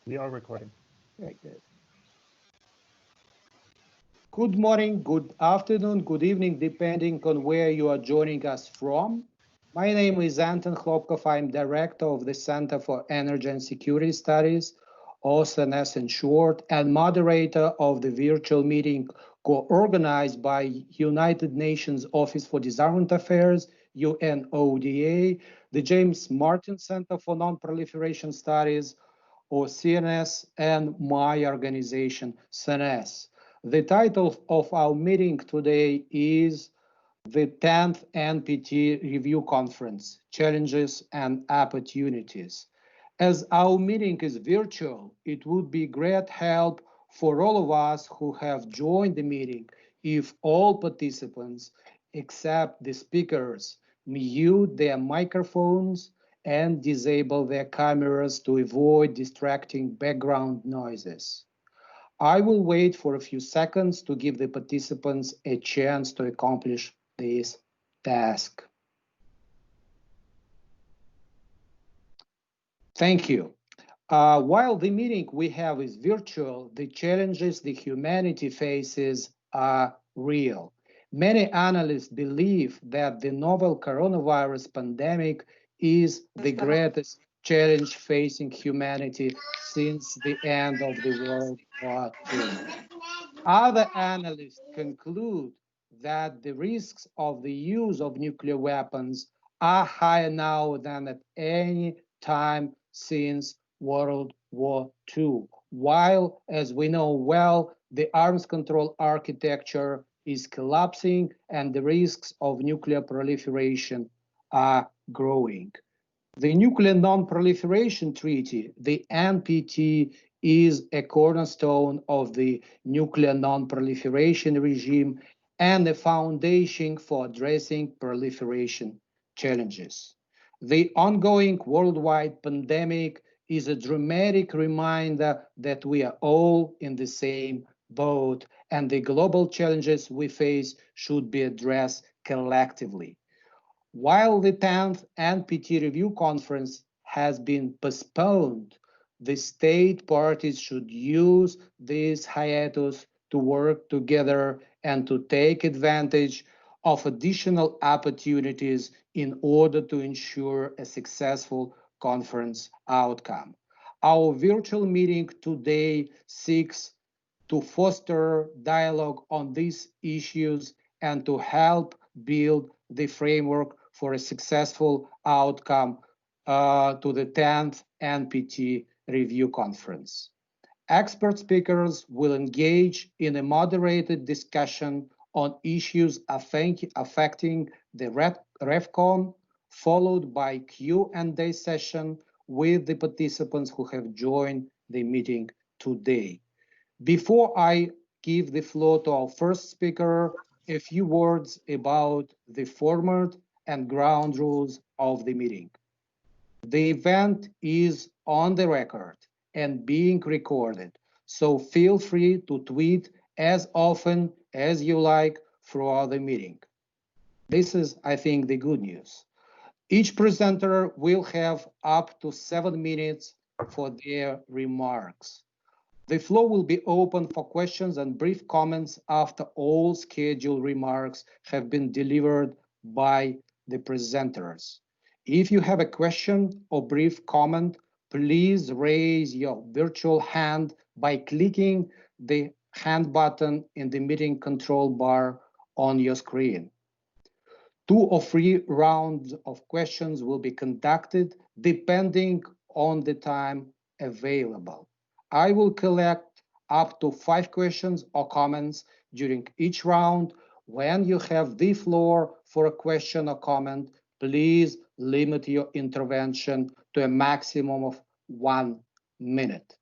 We are recording. Very good. Good morning, good afternoon, good evening, depending on where you are joining us from. My name is Anton. I'm director of the Center for Energy and Security Studies, or CENESS in short, and moderator of the virtual meeting co-organized by United Nations Office for Disarmament Affairs, UNODA, the James Martin Center for Non-Proliferation Studies, or CNS, and my organization, CENESS. The title of our meeting today is the 10th NPT Review Conference, Challenges and Opportunities. As our meeting is virtual, it would be great help for all of us who have joined the meeting if all participants, except the speakers, mute their microphones and disable their cameras to avoid distracting background noises. I will wait for a few seconds to give the participants a chance to accomplish this task. Thank you. While the meeting we have is virtual, the challenges the humanity faces are real. Many analysts believe that the novel coronavirus pandemic is the greatest challenge facing humanity since the end of the World War II. Other analysts conclude that the risks of the use of nuclear weapons are higher now than at any time since World War II, while, as we know well, the arms control architecture is collapsing and the risks of nuclear proliferation are growing. The Nuclear Non-Proliferation Treaty, the NPT, is a cornerstone of the nuclear non-proliferation regime and a foundation for addressing proliferation challenges. The ongoing worldwide pandemic is a dramatic reminder that we are all in the same boat and the global challenges we face should be addressed collectively. While the 10th NPT Review Conference has been postponed, the state parties should use this hiatus to work together and to take advantage of additional opportunities in order to ensure a successful conference outcome. Our virtual meeting today seeks to foster dialogue on these issues and to help build the framework for a successful outcome to the 10th NPT Review Conference. Expert speakers will engage in a moderated discussion on issues affecting the REFCON, followed by Q&A session with the participants who have joined the meeting today. Before I give the floor to our first speaker, a few words about the format and ground rules of the meeting. The event is on the record and being recorded, so feel free to tweet as often as you like throughout the meeting. This is, I think, the good news. Each presenter will have up to 7 minutes for their remarks. The floor will be open for questions and brief comments after all scheduled remarks have been delivered by the presenters. If you have a question or brief comment, please raise your virtual hand by clicking the hand button in the meeting control bar on your screen. 2 or 3 rounds of questions will be conducted depending on the time available. I will collect up to 5 questions or comments during each round. When you have the floor for a question or comment, please limit your intervention to a maximum of 1 minute.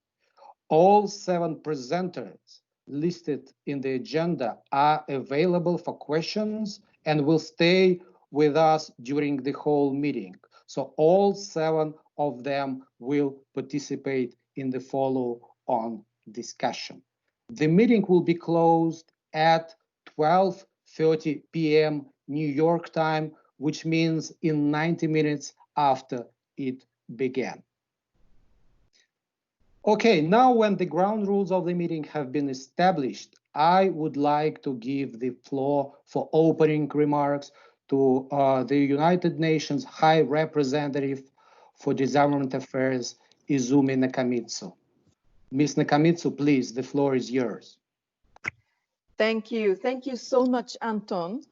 All 7 presenters listed in the agenda are available for questions and will stay with us during the whole meeting. So all 7 of them will participate in the follow-on discussion. The meeting will be closed at 12:30 p.m. New York time, which means in 90 minutes after it began. Okay, now when the ground rules of the meeting have been established, I would like to give the floor for opening remarks to the United Nations High Representative for Disarmament Affairs, Izumi Nakamitsu. Ms. Nakamitsu, please, the floor is yours. Thank you. Thank you so much, Anton.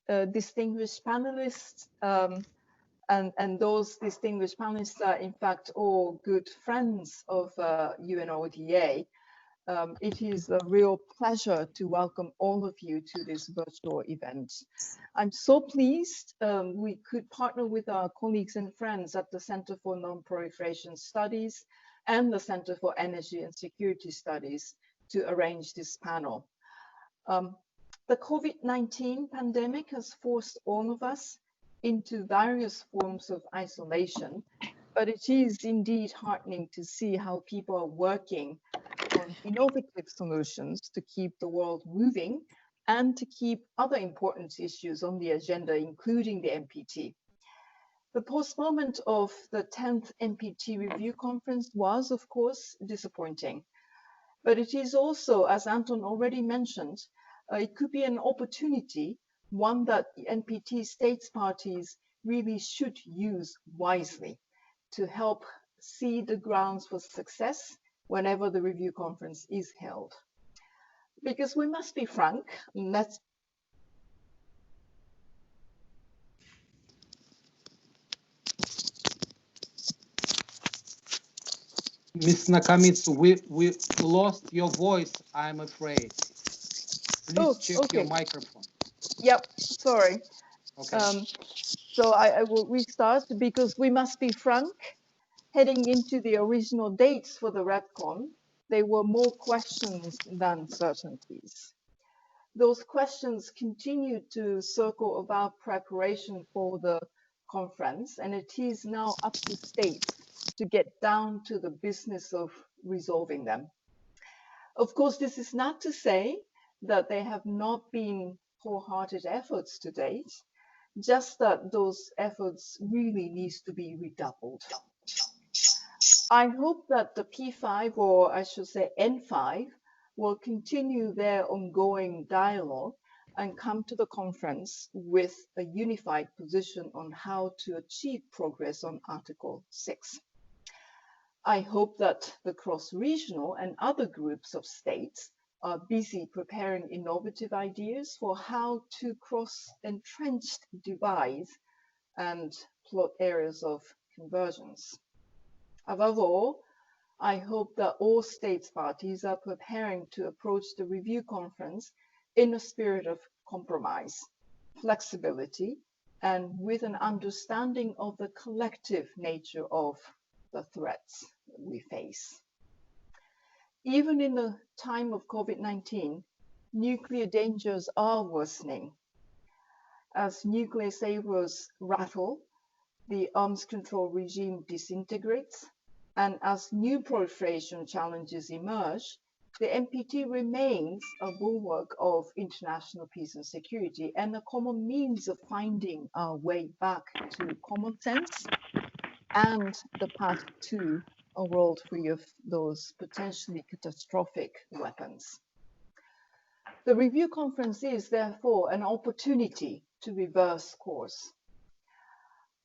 Distinguished panelists, and those distinguished panelists are in fact all good friends of UNODA. It is a real pleasure to welcome all of you to this virtual event. I'm so pleased we could partner with our colleagues and friends at the Center for Non-Proliferation Studies and the Center for Energy and Security Studies to arrange this panel. The COVID-19 pandemic has forced all of us into various forms of isolation, but it is indeed heartening to see how people are working on innovative solutions to keep the world moving and to keep other important issues on the agenda, including the NPT. The postponement of the 10th NPT Review Conference was, of course, disappointing. But it is also, as Anton already mentioned, it could be an opportunity, one that NPT states parties really should use wisely to help see the grounds for success whenever the review conference is held. Because we must be frank, let's Ms. Nakamitsu, we lost your voice, I'm afraid. Please check your microphone. Yep, sorry. Okay. So I will restart because we must be frank. Heading into the original dates for the REPCON, there were more questions than certainties. Those questions continued to circle about preparation for the conference, and it is now up to states to get down to the business of resolving them. Of course, this is not to say that there have not been wholehearted efforts to date, just that those efforts really needs to be redoubled. I hope that the P5, or I should say N5, will continue their ongoing dialogue and come to the conference with a unified position on how to achieve progress on Article 6. I hope that the cross-regional and other groups of states are busy preparing innovative ideas for how to cross entrenched divides and plot areas of convergence. Above all, I hope that all states parties are preparing to approach the review conference in a spirit of compromise, flexibility, and with an understanding of the collective nature of the threats we face. Even in the time of COVID-19, nuclear dangers are worsening. As nuclear sabers rattle, the arms control regime disintegrates, and as new proliferation challenges emerge, the NPT remains a bulwark of international peace and security and a common means of finding our way back to common sense and the path to a world free of those potentially catastrophic weapons. The review conference is therefore an opportunity to reverse course.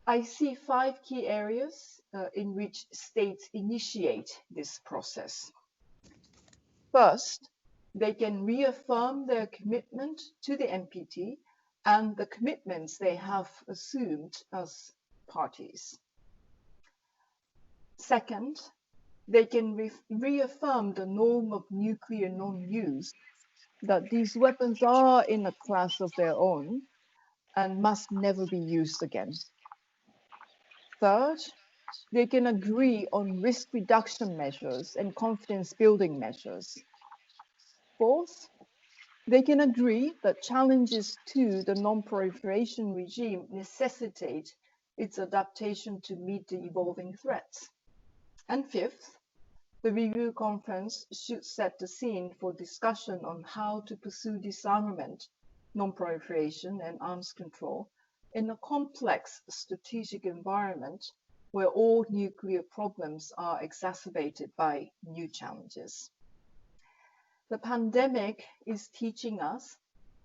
I see 5 key areas in which states initiate this process. First, they can reaffirm their commitment to the NPT and the commitments they have assumed as parties. Second, they can reaffirm the norm of nuclear non-use, that these weapons are in a class of their own and must never be used again. Third, they can agree on risk reduction measures and confidence building measures. Fourth, they can agree that challenges to the non-proliferation regime necessitate its adaptation to meet the evolving threats. And fifth, the review conference should set the scene for discussion on how to pursue disarmament, non-proliferation, and arms control in a complex strategic environment where all nuclear problems are exacerbated by new challenges. The pandemic is teaching us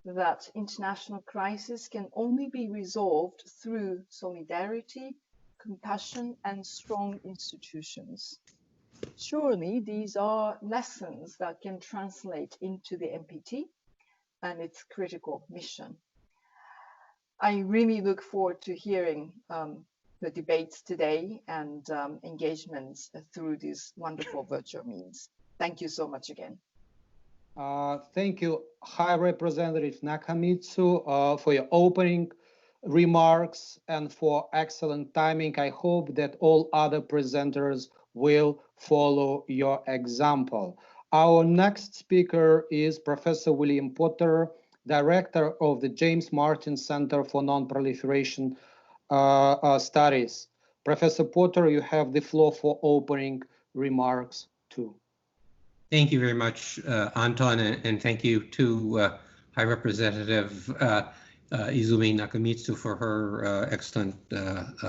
that international crises can only be resolved through solidarity, compassion, and strong institutions. Surely these are lessons that can translate into the NPT and its critical mission. I really look forward to hearing the debates today and engagements through these wonderful virtual means. Thank you so much again. Thank you, High Representative Nakamitsu, for your opening remarks and for excellent timing. I hope that all other presenters will follow your example. Our next speaker is Professor William Potter, Director of the James Martin Center for Non-Proliferation Studies. Professor Potter, you have the floor for opening remarks too. Thank you very much, Anton, and thank you to High Representative Izumi Nakamitsu for her excellent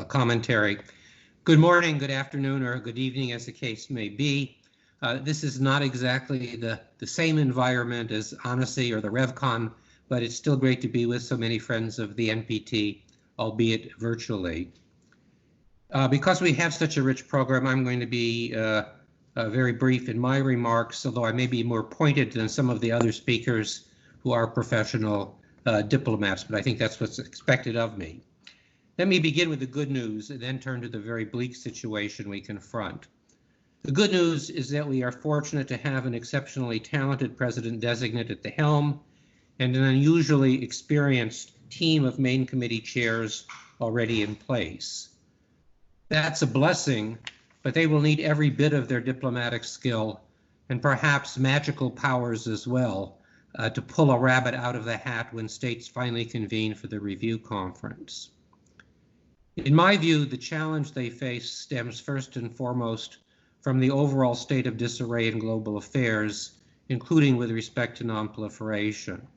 commentary. Good morning, good afternoon, or good evening, as the case may be. This is not exactly the same environment as Annecy or the RevCon, but it's still great to be with so many friends of the NPT, albeit virtually. Because we have such a rich program, I'm going to be very brief in my remarks, although I may be more pointed than some of the other speakers who are professional diplomats, but I think that's what's expected of me. Let me begin with the good news and then turn to the very bleak situation we confront. The good news is that we are fortunate to have an exceptionally talented president-designate at the helm and an unusually experienced team of main committee chairs already in place. That's a blessing, but they will need every bit of their diplomatic skill and perhaps magical powers as well to pull a rabbit out of the hat when states finally convene for the review conference. In my view, the challenge they face stems first and foremost from the overall state of disarray in global affairs, including with respect to non-proliferation.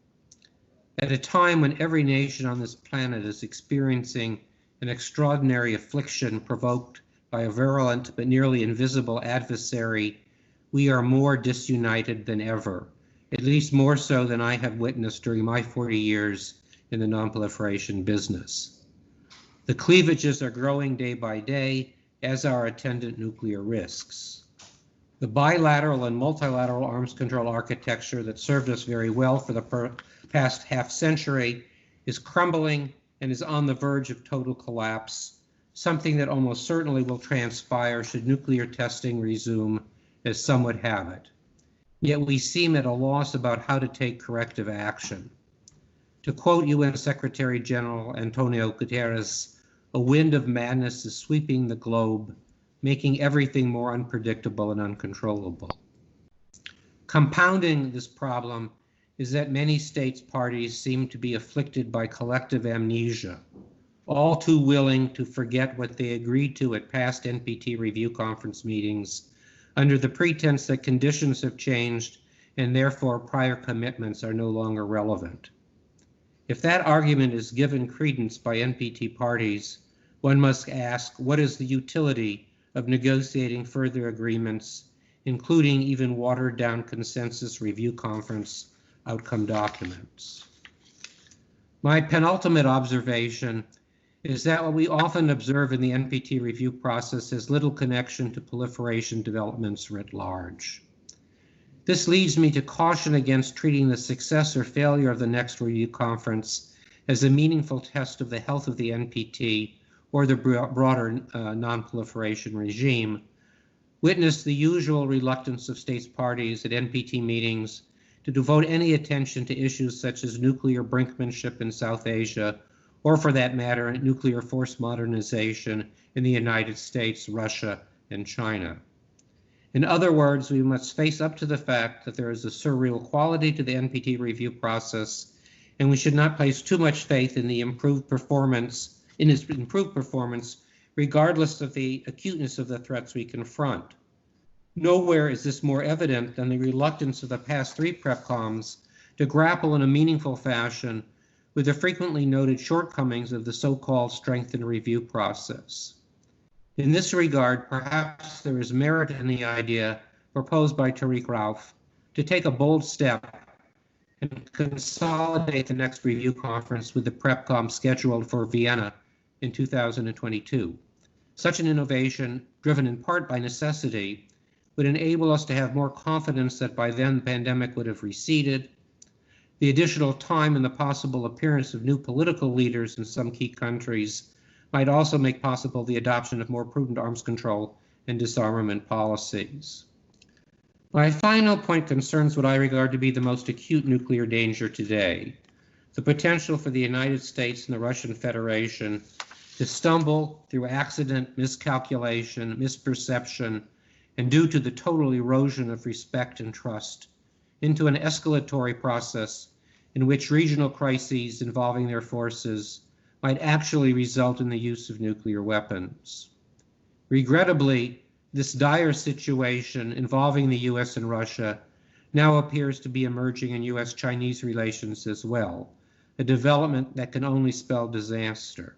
At a time when every nation on this planet is experiencing an extraordinary affliction provoked by a virulent but nearly invisible adversary, we are more disunited than ever, at least more so than I have witnessed during my 40 years in the non-proliferation business. The cleavages are growing day by day, as are attendant nuclear risks. The bilateral and multilateral arms control architecture that served us very well for the past half-century is crumbling and is on the verge of total collapse, something that almost certainly will transpire should nuclear testing resume, as some would have it. Yet we seem at a loss about how to take corrective action. To quote UN Secretary General Antonio Guterres, "A wind of madness is sweeping the globe, making everything more unpredictable and uncontrollable." Compounding this problem is that many states parties seem to be afflicted by collective amnesia, all too willing to forget what they agreed to at past NPT Review Conference meetings under the pretense that conditions have changed and therefore prior commitments are no longer relevant. If that argument is given credence by NPT parties, one must ask, what is the utility of negotiating further agreements, including even watered-down consensus review conference outcome documents? My penultimate observation is that what we often observe in the NPT review process has little connection to proliferation developments writ large. This leads me to caution against treating the success or failure of the next review conference as a meaningful test of the health of the NPT or the broader non-proliferation regime. Witness the usual reluctance of states parties at NPT meetings to devote any attention to issues such as nuclear brinkmanship in South Asia, or for that matter, nuclear force modernization in the United States, Russia, and China. In other words, we must face up to the fact that there is a surreal quality to the NPT review process, and we should not place too much faith in its improved performance, regardless of the acuteness of the threats we confront. Nowhere is this more evident than the reluctance of the past 3 PrepComs to grapple in a meaningful fashion with the frequently noted shortcomings of the so-called strengthened review process. In this regard, perhaps there is merit in the idea proposed by Tariq Rauf to take a bold step and consolidate the next review conference with the PrepCom scheduled for Vienna in 2022. Such an innovation, driven in part by necessity, would enable us to have more confidence that by then the pandemic would have receded. The additional time and the possible appearance of new political leaders in some key countries might also make possible the adoption of more prudent arms control and disarmament policies. My final point concerns what I regard to be the most acute nuclear danger today, the potential for the United States and the Russian Federation to stumble through accident, miscalculation, misperception, and due to the total erosion of respect and trust, into an escalatory process in which regional crises involving their forces might actually result in the use of nuclear weapons. Regrettably, this dire situation involving the US and Russia now appears to be emerging in US-Chinese relations as well, a development that can only spell disaster.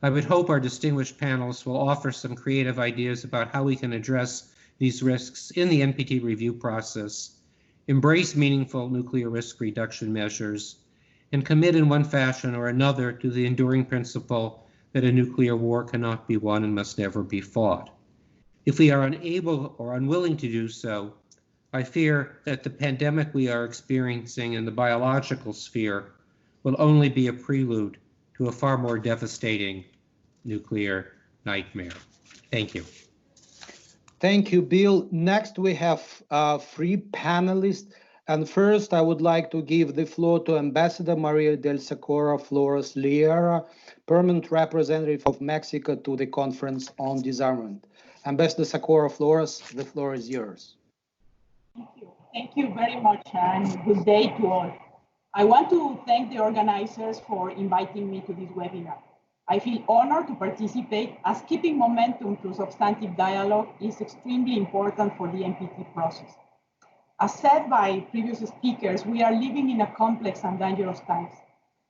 I would hope our distinguished panelists will offer some creative ideas about how we can address these risks in the NPT review process, embrace meaningful nuclear risk reduction measures, and commit in one fashion or another to the enduring principle that a nuclear war cannot be won and must never be fought. If we are unable or unwilling to do so, I fear that the pandemic we are experiencing in the biological sphere will only be a prelude to a far more devastating nuclear nightmare. Thank you. Thank you, Bill. Next, we have three panelists. And first, I would like to give the floor to Ambassador Maria del Socorro Flores Liera, permanent representative of Mexico to the Conference on Disarmament. Ambassador Socorro Flores, the floor is yours. Thank you. Thank you very much, and good day to all. I want to thank the organizers for inviting me to this webinar. I feel honored to participate, as keeping momentum through substantive dialogue is extremely important for the NPT process. As said by previous speakers, we are living in a complex and dangerous times.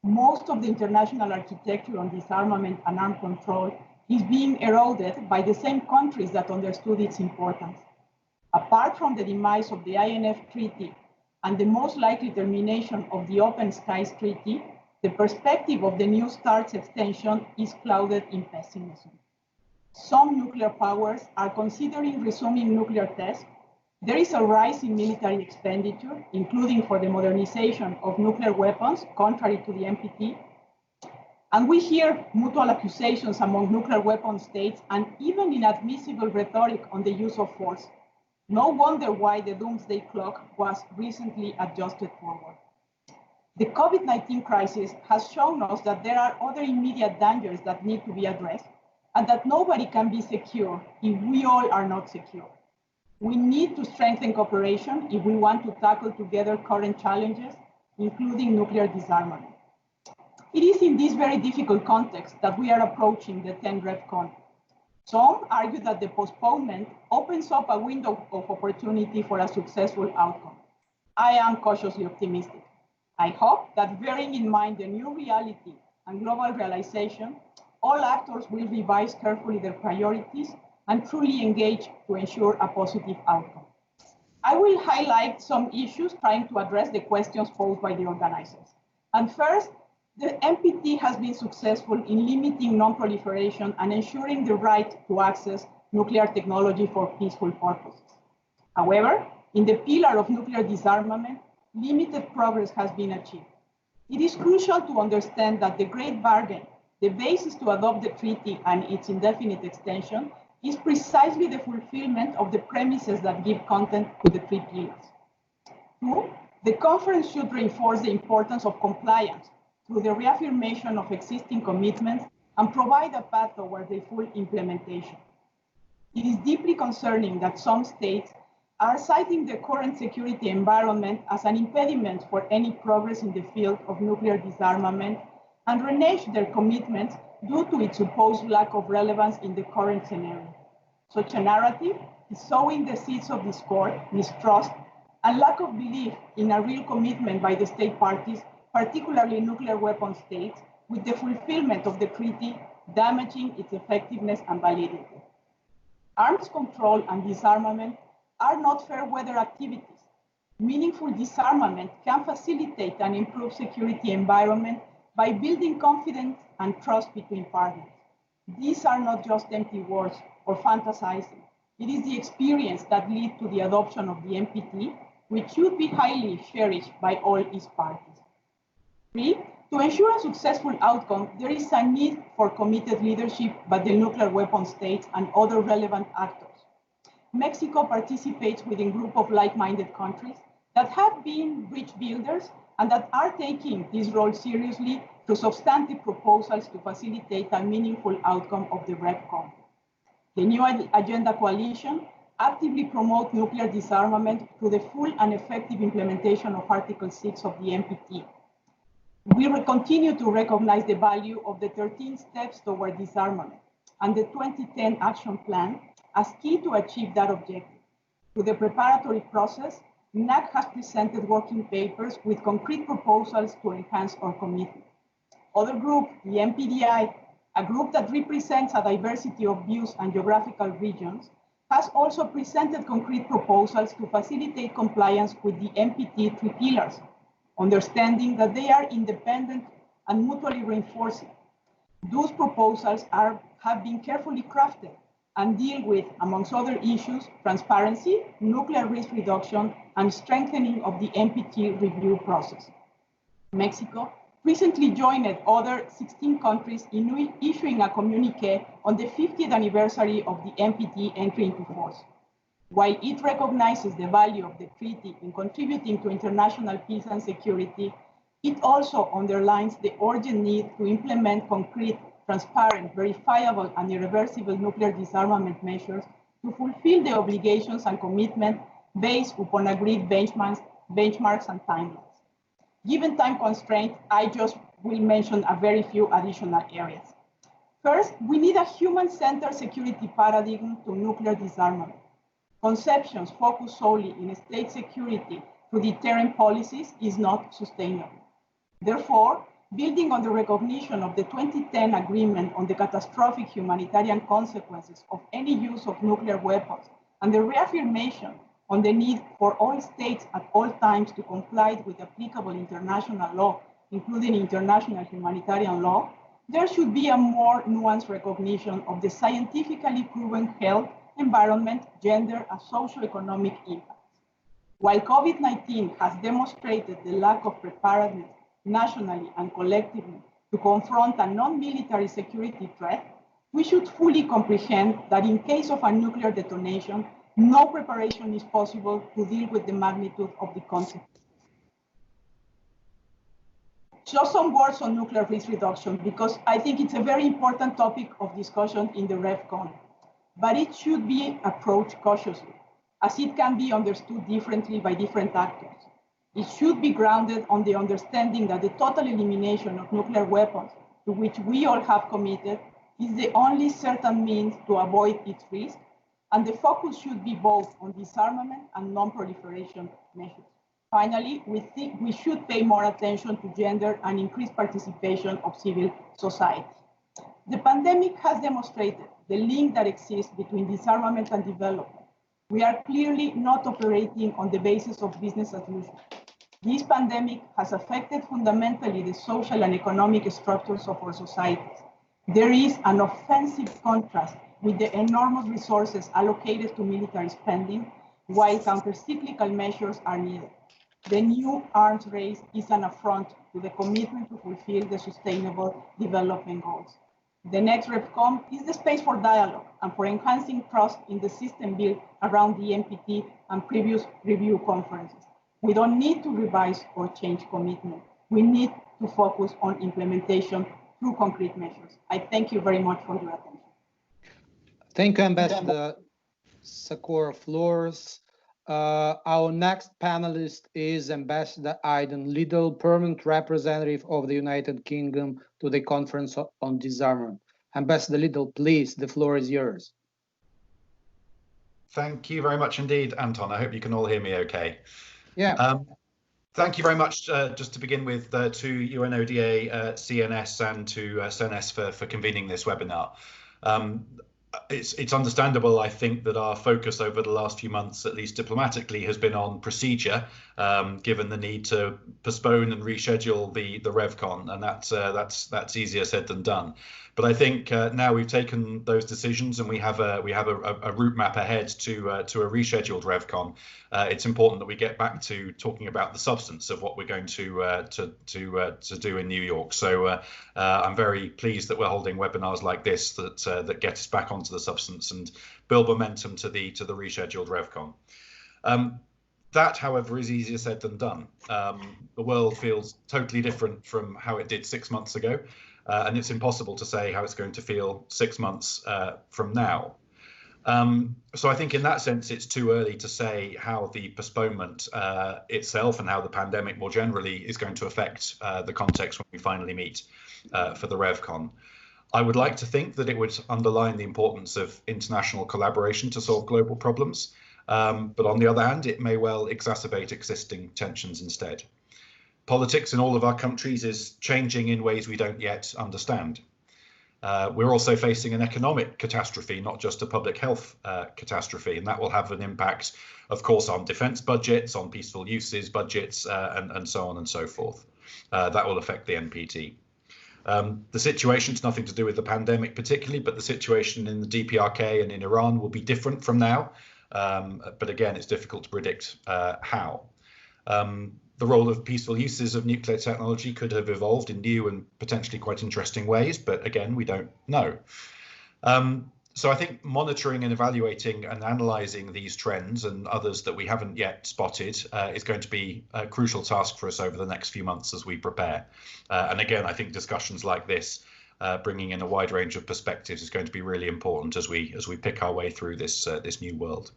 Most of the international architecture on disarmament and arms control is being eroded by the same countries that understood its importance. Apart from the demise of the INF Treaty and the most likely termination of the Open Skies Treaty, the perspective of the New START's extension is clouded in pessimism. Some nuclear powers are considering resuming nuclear tests. There is a rise in military expenditure, including for the modernization of nuclear weapons, contrary to the NPT. And we hear mutual accusations among nuclear weapon states and even inadmissible rhetoric on the use of force. No wonder why the doomsday clock was recently adjusted forward. The COVID-19 crisis has shown us that there are other immediate dangers that need to be addressed, and that nobody can be secure if we all are not secure. We need to strengthen cooperation if we want to tackle together current challenges, including nuclear disarmament. It is in this very difficult context that we are approaching the 10th RevCon. Some argue that the postponement opens up a window of opportunity for a successful outcome. I am cautiously optimistic. I hope that, bearing in mind the new reality and global realization, all actors will revise carefully their priorities and truly engage to ensure a positive outcome. I will highlight some issues trying to address the questions posed by the organizers. And first, the NPT has been successful in limiting non-proliferation and ensuring the right to access nuclear technology for peaceful purposes. However, in the pillar of nuclear disarmament, limited progress has been achieved. It is crucial to understand that the Great Bargain, the basis to adopt the treaty and its indefinite extension, is precisely the fulfillment of the premises that give content to the three pillars. Two, the conference should reinforce the importance of compliance through the reaffirmation of existing commitments and provide a path toward their full implementation. It is deeply concerning that some states are citing the current security environment as an impediment for any progress in the field of nuclear disarmament and renege their commitments due to its supposed lack of relevance in the current scenario. Such a narrative is sowing the seeds of discord, mistrust, and lack of belief in a real commitment by the state parties, particularly nuclear weapon states, with the fulfillment of the treaty damaging its effectiveness and validity. Arms control and disarmament are not fair weather activities. Meaningful disarmament can facilitate and improve security environment by building confidence and trust between partners. These are not just empty words or fantasizing. It is the experience that leads to the adoption of the NPT, which should be highly cherished by all its parties. 3, to ensure a successful outcome, there is a need for committed leadership by the nuclear weapon states and other relevant actors. Mexico participates within a group of like-minded countries that have been bridge builders and that are taking this role seriously through substantive proposals to facilitate a meaningful outcome of the REPCON. The New Agenda Coalition actively promotes nuclear disarmament through the full and effective implementation of Article 6 of the NPT. We will continue to recognize the value of the 13 steps toward disarmament and the 2010 action plan as key to achieve that objective. Through the preparatory process, NAC has presented working papers with concrete proposals to enhance our commitment. Other group, the MPDI, a group that represents a diversity of views and geographical regions, has also presented concrete proposals to facilitate compliance with the NPT 3 pillars, understanding that they are independent and mutually reinforcing. Those proposals have been carefully crafted and deal with, amongst other issues, transparency, nuclear risk reduction, and strengthening of the NPT review process. Mexico recently joined other 16 countries in issuing a communique on the 50th anniversary of the NPT entry into force. While it recognizes the value of the treaty in contributing to international peace and security, it also underlines the urgent need to implement concrete, transparent, verifiable, and irreversible nuclear disarmament measures to fulfill the obligations and commitments based upon agreed benchmarks and timelines. Given time constraints, I just will mention a very few additional areas. First, we need a human-centered security paradigm to nuclear disarmament. Conceptions focused solely in state security through deterrent policies is not sustainable. Therefore, building on the recognition of the 2010 agreement on the catastrophic humanitarian consequences of any use of nuclear weapons and the reaffirmation on the need for all states at all times to comply with applicable international law, including international humanitarian law, there should be a more nuanced recognition of the scientifically proven health, environment, gender, and socioeconomic impacts. While COVID-19 has demonstrated the lack of preparedness nationally and collectively to confront a non-military security threat, we should fully comprehend that in case of a nuclear detonation, no preparation is possible to deal with the magnitude of the consequences. Just some words on nuclear risk reduction, because I think it's a very important topic of discussion in the REPCON, but it should be approached cautiously, as it can be understood differently by different actors. It should be grounded on the understanding that the total elimination of nuclear weapons, to which we all have committed, is the only certain means to avoid its risk, and the focus should be both on disarmament and non-proliferation measures. Finally, we think we should pay more attention to gender and increase participation of civil society. The pandemic has demonstrated the link that exists between disarmament and development. We are clearly not operating on the basis of business as usual. This pandemic has affected fundamentally the social and economic structures of our societies. There is an offensive contrast with the enormous resources allocated to military spending, while counter-cyclical measures are needed. The new arms race is an affront to the commitment to fulfill the sustainable development goals. The next REPCON is the space for dialogue and for enhancing trust in the system built around the NPT and previous review conferences. We don't need to revise or change commitment. We need to focus on implementation through concrete measures. I thank you very much for your attention. Thank you, Ambassador Sakura Flores. Our next panelist is Ambassador Aidan Liddell, Permanent Representative of the United Kingdom to the Conference on Disarmament. Ambassador Liddell, please, the floor is yours. Thank you very much indeed, Anton. I hope you can all hear me okay. Yeah. Thank you very much. Just to begin with, to UNODA, CNS, and to CENESS for convening this webinar. It's understandable, I think, that our focus over the last few months, at least diplomatically, has been on procedure, given the need to postpone and reschedule the RevCon, and that's easier said than done. But I think now we've taken those decisions and we have a route map ahead to a rescheduled RevCon. It's important that we get back to talking about the substance of what we're going to do in New York. So I'm very pleased that we're holding webinars like this that get us back onto the substance and build momentum to the rescheduled RevCon. That, however, is easier said than done. The world feels totally different from how it did 6 months ago. And it's impossible to say how it's going to feel 6 months from now. So I think in that sense, it's too early to say how the postponement itself and how the pandemic more generally is going to affect the context when we finally meet for the RevCon. I would like to think that it would underline the importance of international collaboration to solve global problems. But on the other hand, it may well exacerbate existing tensions instead. Politics in all of our countries is changing in ways we don't yet understand. We're also facing an economic catastrophe, not just a public health catastrophe, and that will have an impact, of course, on defence budgets, on peaceful uses budgets, and so on and so forth. That will affect the NPT. The situation's nothing to do with the pandemic particularly, but the situation in the DPRK and in Iran will be different from now. But again, it's difficult to predict how. The role of peaceful uses of nuclear technology could have evolved in new and potentially quite interesting ways, but again, we don't know. So I think monitoring and evaluating and analysing these trends and others that we haven't yet spotted is going to be a crucial task for us over the next few months as we prepare. And again, I think discussions like this, bringing in a wide range of perspectives, is going to be really important as we pick our way through this new world.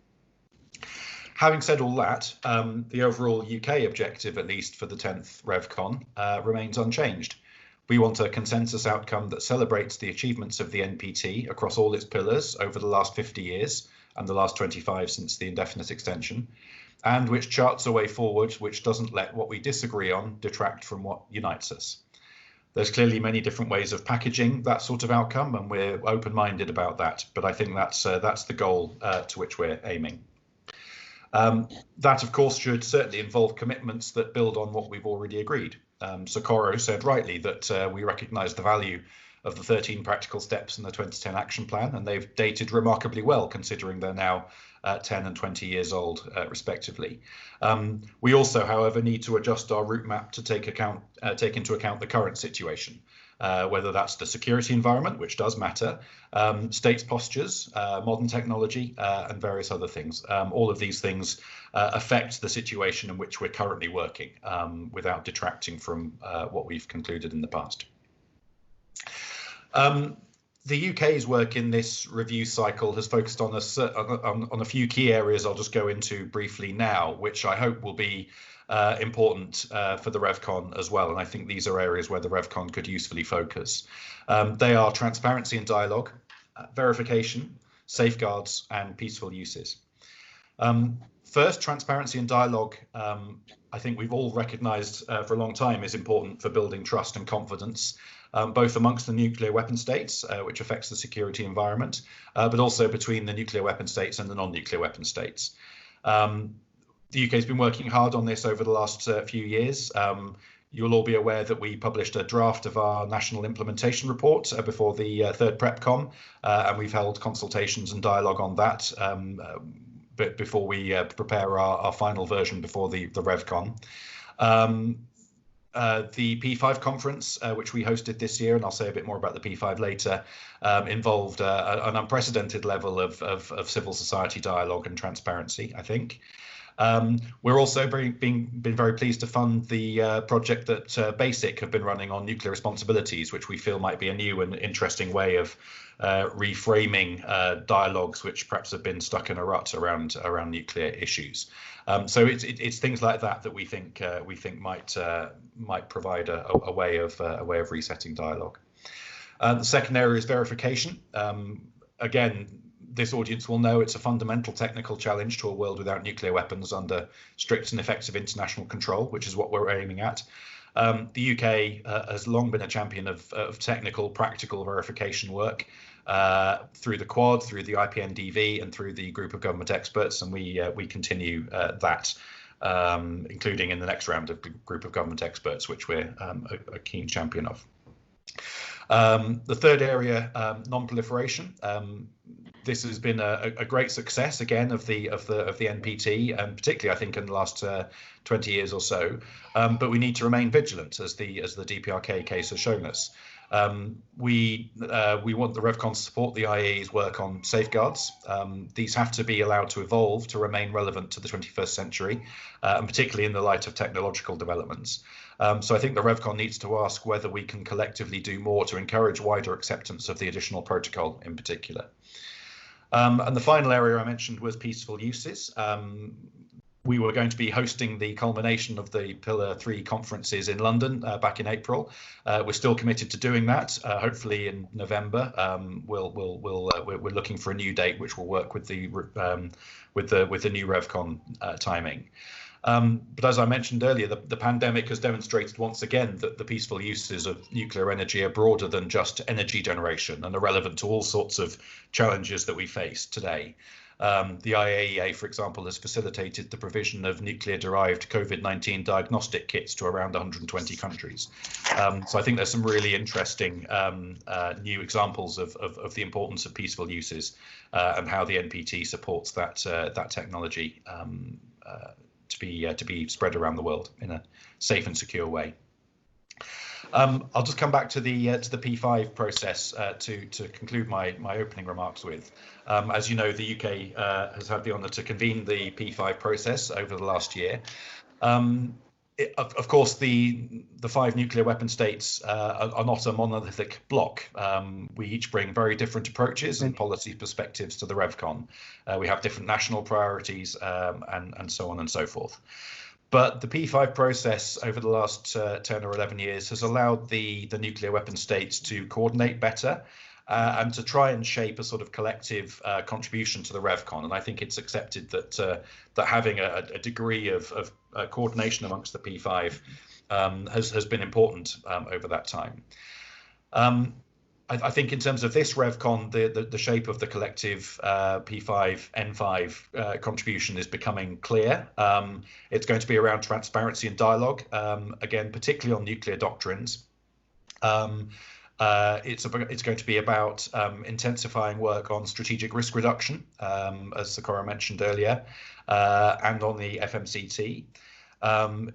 Having said all that, the overall UK objective, at least for the 10th RevCon, remains unchanged. We want a consensus outcome that celebrates the achievements of the NPT across all its pillars over the last 50 years and the last 25 since the indefinite extension, and which charts a way forward which doesn't let what we disagree on detract from what unites us. There's clearly many different ways of packaging that sort of outcome, and we're open-minded about that, but I think that's the goal to which we're aiming. That, of course, should certainly involve commitments that build on what we've already agreed. Socorro said rightly that we recognise the value of the 13 practical steps in the 2010 action plan, and they've dated remarkably well considering they're now 10 and 20 years old, respectively. We also, however, need to adjust our route map to take into account the current situation. Whether that's the security environment, which does matter, states' postures, modern technology, and various other things. All of these things affect the situation in which we're currently working without detracting from what we've concluded in the past. The UK's work in this review cycle has focused on a few key areas I'll just go into briefly now, which I hope will be important for the RevCon as well. And I think these are areas where the RevCon could usefully focus. They are transparency and dialogue, verification, safeguards, and peaceful uses. First, transparency and dialogue, I think we've all recognised for a long time is important for building trust and confidence, both amongst the nuclear weapon states, which affects the security environment, but also between the nuclear weapon states and the non-nuclear weapon states. The UK has been working hard on this over the last few years. You'll all be aware that we published a draft of our national implementation report before the third PrepCon, and we've held consultations and dialogue on that before we prepare our final version before the RevCon. The P5 conference, which we hosted this year, and I'll say a bit more about the P5 later, involved an unprecedented level of civil society dialogue and transparency, I think. We're also been very pleased to fund the project that BASIC have been running on nuclear responsibilities, which we feel might be a new and interesting way of reframing dialogues which perhaps have been stuck in a rut around nuclear issues. So it's things like that we think might provide a way of resetting dialogue. The second area is verification. Again, this audience will know it's a fundamental technical challenge to a world without nuclear weapons under strict and effective international control, which is what we're aiming at. The UK has long been a champion of technical, practical verification work through the Quad, through the IPNDV, and through the group of government experts, and we continue that, including in the next round of the group of government experts, which we're a keen champion of. The third area, non-proliferation. This has been a great success again of the NPT, and particularly I think in the last 20 years or so. But we need to remain vigilant, as the DPRK case has shown us. We want the RevCon to support the IAEA's work on safeguards. These have to be allowed to evolve to remain relevant to the 21st century, and particularly in the light of technological developments. So I think the RevCon needs to ask whether we can collectively do more to encourage wider acceptance of the additional protocol in particular. And the final area I mentioned was peaceful uses. We were going to be hosting the culmination of the Pillar 3 conferences in London back in April. We're still committed to doing that, hopefully in November. We're looking for a new date which will work with the new RevCon timing. But as I mentioned earlier, the pandemic has demonstrated once again that the peaceful uses of nuclear energy are broader than just energy generation and are relevant to all sorts of challenges that we face today. The IAEA, for example, has facilitated the provision of nuclear-derived COVID-19 diagnostic kits to around 120 countries. So I think there's some really interesting new examples of the importance of peaceful uses and how the NPT supports that technology to be spread around the world in a safe and secure way. I'll just come back to the P5 process to conclude my opening remarks with. As you know, the UK has had the honour to convene the P5 process over the last year. Of course, the 5 nuclear weapon states are not a monolithic bloc. We each bring very different approaches and policy perspectives to the RevCon. We have different national priorities and so on and so forth. But the P5 process over the last 10 or 11 years has allowed the nuclear weapon states to coordinate better and to try and shape a sort of collective contribution to the RevCon. And I think it's accepted that having a degree of coordination amongst the P5 has been important over that time. I think in terms of this RevCon, the shape of the collective P5, N5 contribution is becoming clear. It's going to be around transparency and dialogue, again, particularly on nuclear doctrines. It's going to be about intensifying work on strategic risk reduction, as Sakura mentioned earlier, and on the FMCT.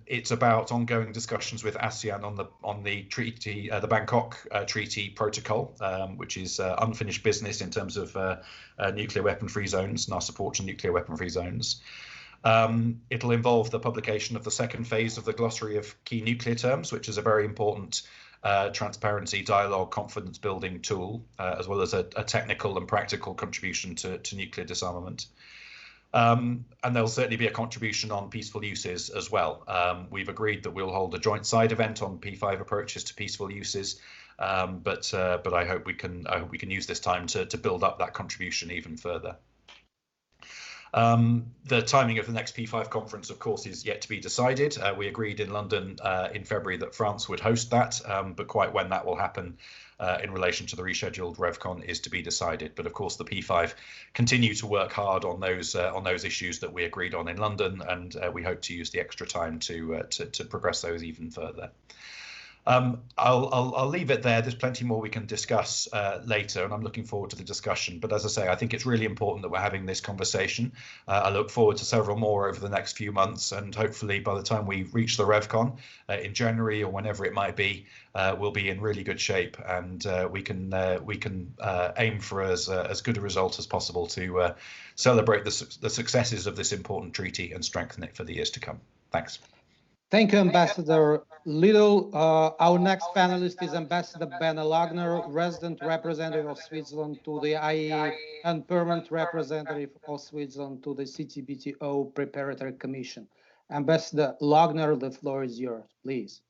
It's about ongoing discussions with ASEAN on the treaty, the Bangkok Treaty Protocol, which is unfinished business in terms of nuclear weapon-free zones and our support to nuclear weapon-free zones. It'll involve the publication of the second phase of the glossary of key nuclear terms, which is a very important transparency, dialogue, confidence building tool, as well as a technical and practical contribution to nuclear disarmament. And there'll certainly be a contribution on peaceful uses as well. We've agreed that we'll hold a joint side event on P5 approaches to peaceful uses, but I hope we can use this time to build up that contribution even further. The timing of the next P5 conference, of course, is yet to be decided. We agreed in London in February that France would host that, but quite when that will happen in relation to the rescheduled RevCon is to be decided. But of course, the P5 continue to work hard on those issues that we agreed on in London, and we hope to use the extra time to progress those even further. I'll leave it there. There's plenty more we can discuss later, and I'm looking forward to the discussion. But as I say, I think it's really important that we're having this conversation. I look forward to several more over the next few months, and hopefully by the time we reach the RevCon in January or whenever it might be, we'll be in really good shape, and we can aim for as good a result as possible to celebrate the successes of this important treaty and strengthen it for the years to come. Thanks. Thank you, Ambassador Little. Our next panelist is Ambassador Ben Lagner, resident representative of Switzerland to the IAEA and permanent representative of Switzerland to the CTBTO Preparatory Commission. Ambassador Lagner, the floor is yours, please.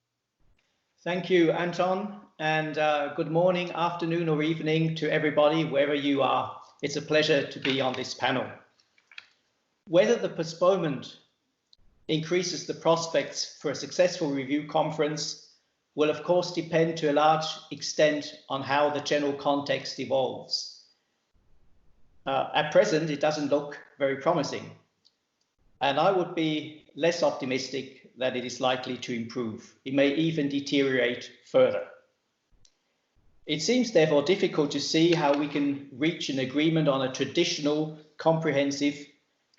Thank you, Anton, and good morning, afternoon, or evening to everybody, wherever you are It's a pleasure to be on this panel. Whether the postponement increases the prospects for a successful review conference will of course depend to a large extent on how the general context evolves. At present, it doesn't look very promising, and I would be less optimistic that it is likely to improve. It may even deteriorate further. It seems therefore difficult to see how we can reach an agreement on a traditional, comprehensive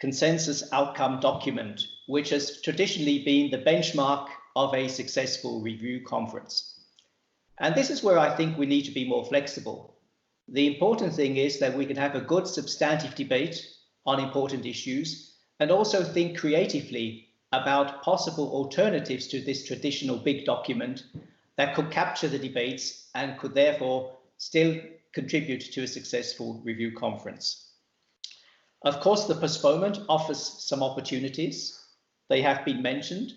consensus outcome document, which has traditionally been the benchmark of a successful review conference. And this is where I think we need to be more flexible. The important thing is that we can have a good substantive debate on important issues and also think creatively about possible alternatives to this traditional big document that could capture the debates and could therefore still contribute to a successful review conference. Of course, the postponement offers some opportunities. They have been mentioned.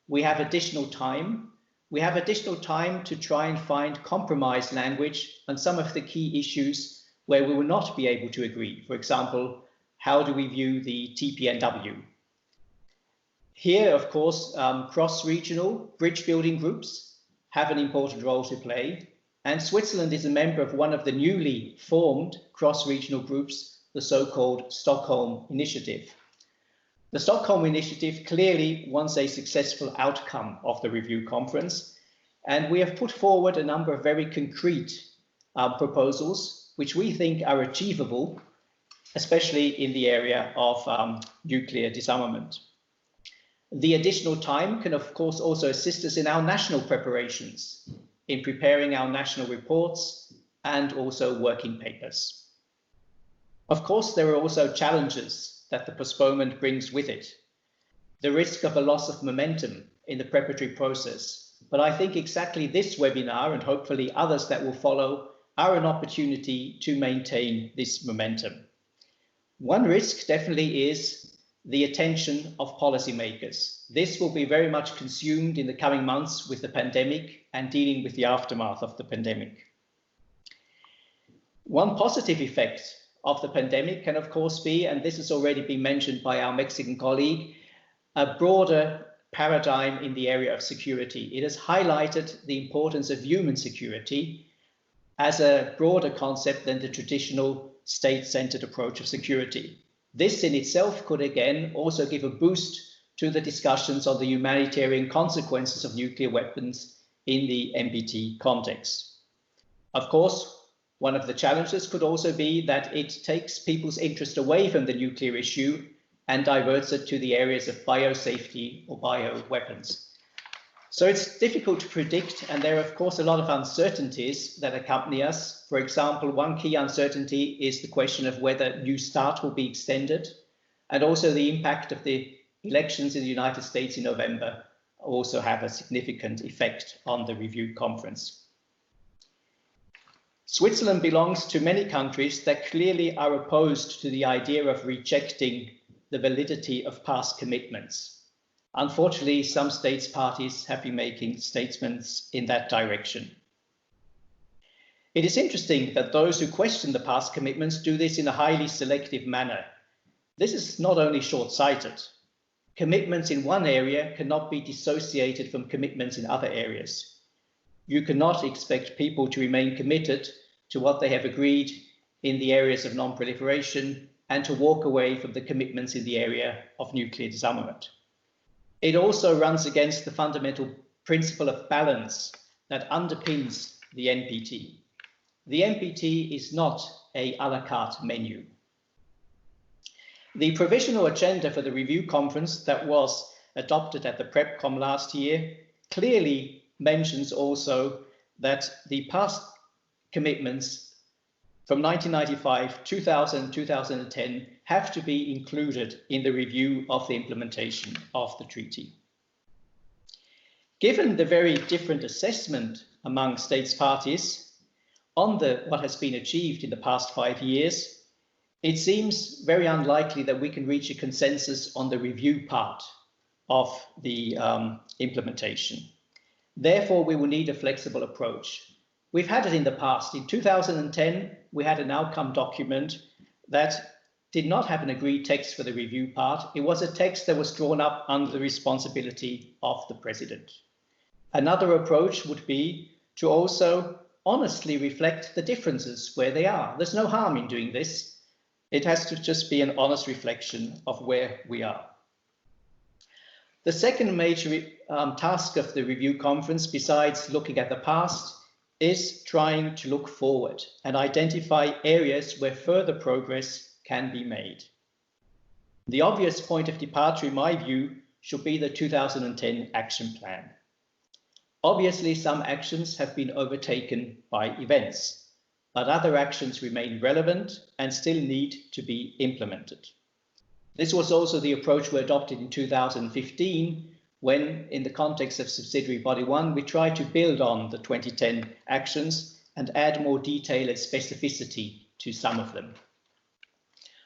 We have additional time. We have additional time to try and find compromise language on some of the key issues where we will not be able to agree. For example, how do we view the TPNW? Here, of course, cross-regional bridge building groups have an important role to play. And Switzerland is a member of one of the newly formed cross-regional groups, the so-called Stockholm Initiative. The Stockholm Initiative clearly wants a successful outcome of the review conference, and we have put forward a number of very concrete proposals, which we think are achievable, especially in the area of nuclear disarmament. The additional time can, of course, also assist us in our national preparations, in preparing our national reports and also working papers. Of course, there are also challenges that the postponement brings with it. The risk of a loss of momentum in the preparatory process. But I think exactly this webinar and hopefully others that will follow are an opportunity to maintain this momentum. One risk definitely is the attention of policymakers. This will be very much consumed in the coming months with the pandemic and dealing with the aftermath of the pandemic. One positive effect of the pandemic can of course be, and this has already been mentioned by our Mexican colleague, a broader paradigm in the area of security. It has highlighted the importance of human security as a broader concept than the traditional state-centered approach of security. This in itself could again also give a boost to the discussions on the humanitarian consequences of nuclear weapons in the NPT context. Of course, one of the challenges could also be that it takes people's interest away from the nuclear issue and diverts it to the areas of biosafety or bioweapons. So it's difficult to predict, and there are of course a lot of uncertainties that accompany us. For example, one key uncertainty is the question of whether New START will be extended, and also the impact of the elections in the United States in November also have a significant effect on the review conference. Switzerland belongs to many countries that clearly are opposed to the idea of rejecting the validity of past commitments. Unfortunately, some states parties have been making statements in that direction. It is interesting that those who question the past commitments do this in a highly selective manner. This is not only short-sighted. Commitments in one area cannot be dissociated from commitments in other areas. You cannot expect people to remain committed to what they have agreed in the areas of non-proliferation and to walk away from the commitments in the area of nuclear disarmament. It also runs against the fundamental principle of balance that underpins the NPT. The NPT is not a la carte menu. The provisional agenda for the review conference that was adopted at the PrepCom last year clearly mentions also that the past commitments from 1995, 2000, 2010 have to be included in the review of the implementation of the treaty. Given the very different assessment among states parties on what has been achieved in the past 5 years, it seems very unlikely that we can reach a consensus on the review part of the implementation. Therefore, we will need a flexible approach. We've had it in the past. In 2010, we had an outcome document that did not have an agreed text for the review part. It was a text that was drawn up under the responsibility of the president. Another approach would be to also honestly reflect the differences where they are. There's no harm in doing this. It has to just be an honest reflection of where we are. The second major task of the review conference, besides looking at the past, is trying to look forward and identify areas where further progress can be made. The obvious point of departure, in my view, should be the 2010 action plan. Obviously, some actions have been overtaken by events, but other actions remain relevant and still need to be implemented. This was also the approach we adopted in 2015, when, in the context of subsidiary body 1, we tried to build on the 2010 actions and add more detail and specificity to some of them.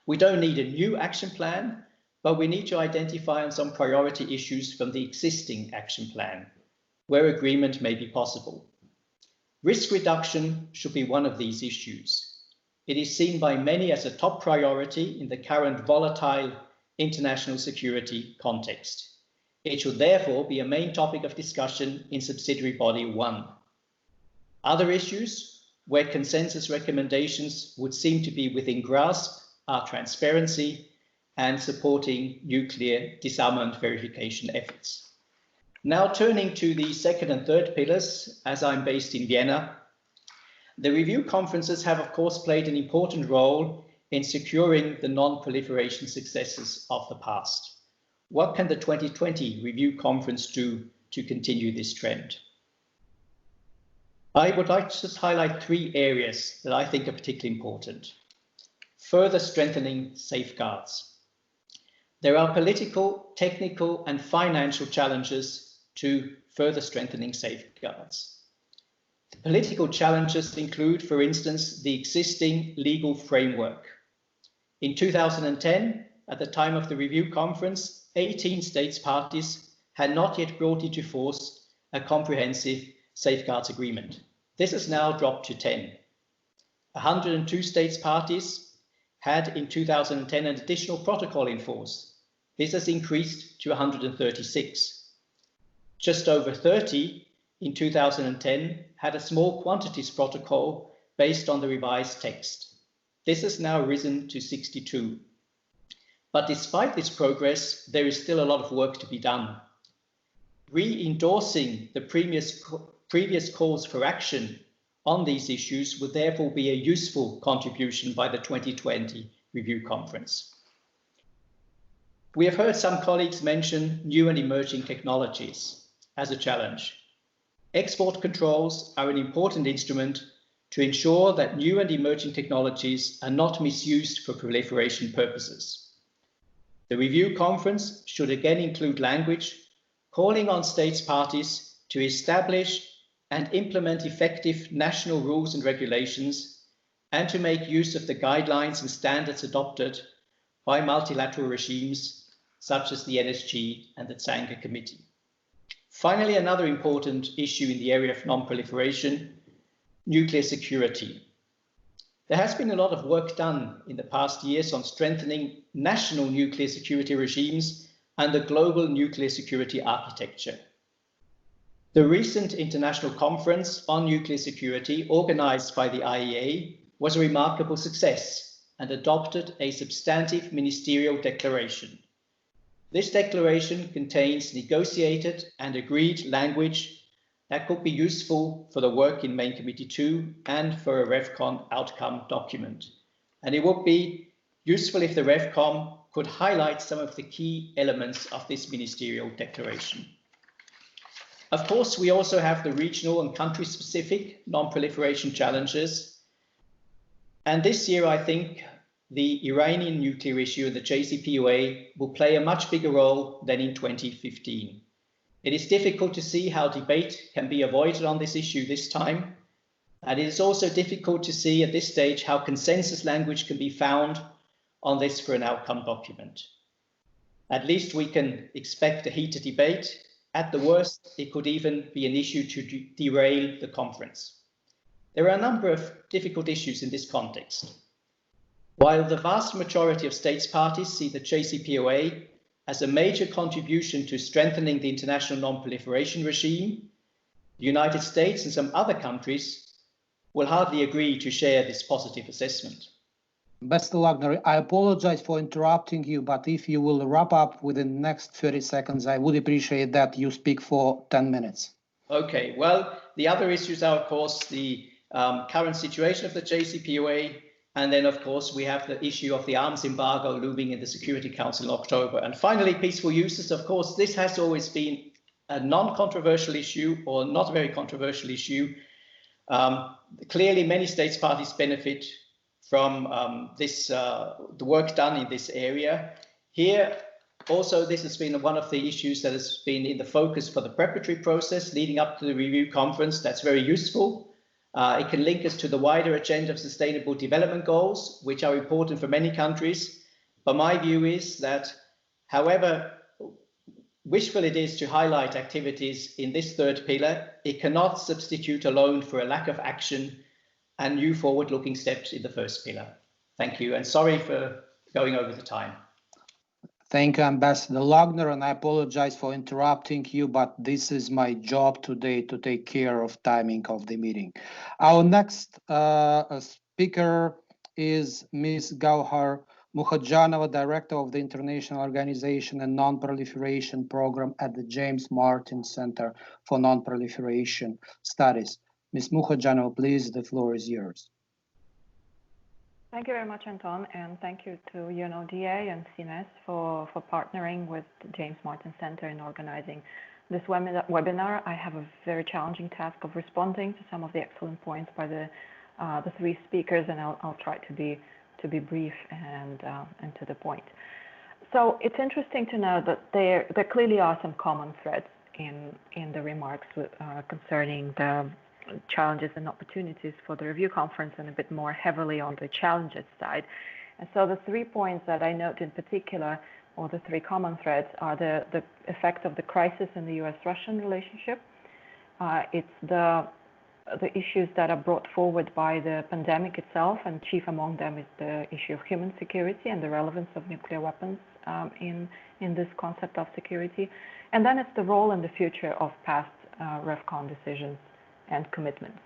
We don't need a new action plan, but we need to identify on some priority issues from the existing action plan, where agreement may be possible. Risk reduction should be one of these issues. It is seen by many as a top priority in the current volatile international security context. It should therefore be a main topic of discussion in subsidiary body 1. Other issues where consensus recommendations would seem to be within grasp are transparency and supporting nuclear disarmament verification efforts. Now turning to the second and third pillars, as I'm based in Vienna, the review conferences have of course played an important role in securing the non-proliferation successes of the past. What can the 2020 review conference do to continue this trend? I would like to just highlight 3 areas that I think are particularly important. Further strengthening safeguards. There are political, technical, and financial challenges to further strengthening safeguards. The political challenges include, for instance, the existing legal framework. In 2010, at the time of the review conference, 18 states parties had not yet brought into force a comprehensive safeguards agreement. This has now dropped to 10. 102 states parties had in 2010 an additional protocol in force. This has increased to 136. Just over 30 in 2010 had a small quantities protocol based on the revised text. This has now risen to 62. But despite this progress, there is still a lot of work to be done. Re-endorsing the previous calls for action on these issues would therefore be a useful contribution by the 2020 review conference. We have heard some colleagues mention new and emerging technologies as a challenge. Export controls are an important instrument to ensure that new and emerging technologies are not misused for proliferation purposes. The review conference should again include language calling on states parties to establish and implement effective national rules and regulations, and to make use of the guidelines and standards adopted by multilateral regimes such as the NSG and the Tsanga Committee. Finally, another important issue in the area of non-proliferation, nuclear security. There has been a lot of work done in the past years on strengthening national nuclear security regimes and the global nuclear security architecture. The recent international conference on nuclear security, organized by the IAEA, was a remarkable success and adopted a substantive ministerial declaration. This declaration contains negotiated and agreed language that could be useful for the work in Main Committee 2 and for a RevCon outcome document. And it would be useful if the RevCon could highlight some of the key elements of this ministerial declaration. Of course, we also have the regional and country-specific non-proliferation challenges. And this year, I think the Iranian nuclear issue and the JCPOA will play a much bigger role than in 2015. It is difficult to see how debate can be avoided on this issue this time. And it is also difficult to see at this stage how consensus language can be found on this for an outcome document. At least we can expect a heated debate. At the worst, it could even be an issue to derail the conference. There are a number of difficult issues in this context. While the vast majority of states parties see the JCPOA as a major contribution to strengthening the international non-proliferation regime, the United States and some other countries will hardly agree to share this positive assessment. Mr. Ljungberg, I apologize for interrupting you, but if you will wrap up within the next 30 seconds, I would appreciate that you speak for 10 minutes. Okay, well, the other issues are, of course, the current situation of the JCPOA, and then, of course, we have the issue of the arms embargo looming in the Security Council in October. And finally, peaceful uses. Of course, this has always been a non-controversial issue or not a very controversial issue. Clearly, many states parties benefit from the work done in this area. Here, also, this has been one of the issues that has been in the focus for the preparatory process leading up to the review conference. That's very useful. It can link us to the wider agenda of sustainable development goals, which are important for many countries. But my view is that, however wishful it is to highlight activities in this third pillar, it cannot substitute alone for a lack of action and new forward-looking steps in the first pillar. Thank you, and sorry for going over the time. Thank you, Ambassador Ljungberg, and I apologize for interrupting you, but this is my job today to take care of timing of the meeting. Our next speaker is Ms. Gaukhar Mukhatzhanova, Director of the International Organization and Non-Proliferation Program at the James Martin Center for Non-Proliferation Studies. Ms. Mukhatzhanova, please, the floor is yours. Thank you very much, Anton, and thank you to UNODA and CENESS for partnering with the James Martin Center in organizing this webinar. I have a very challenging task of responding to some of the excellent points by the three speakers, and I'll try to be brief and to the point. So it's interesting to know that there clearly are some common threads in the remarks concerning the challenges and opportunities for the review conference, and a bit more heavily on the challenges side. And so the 3 points that I note in particular, or the 3 common threads, are the effect of the crisis in the US-Russian relationship. It's the issues that are brought forward by the pandemic itself, and chief among them is the issue of human security and the relevance of nuclear weapons in this concept of security. And then it's the role and the future of past REVCON decisions and commitments,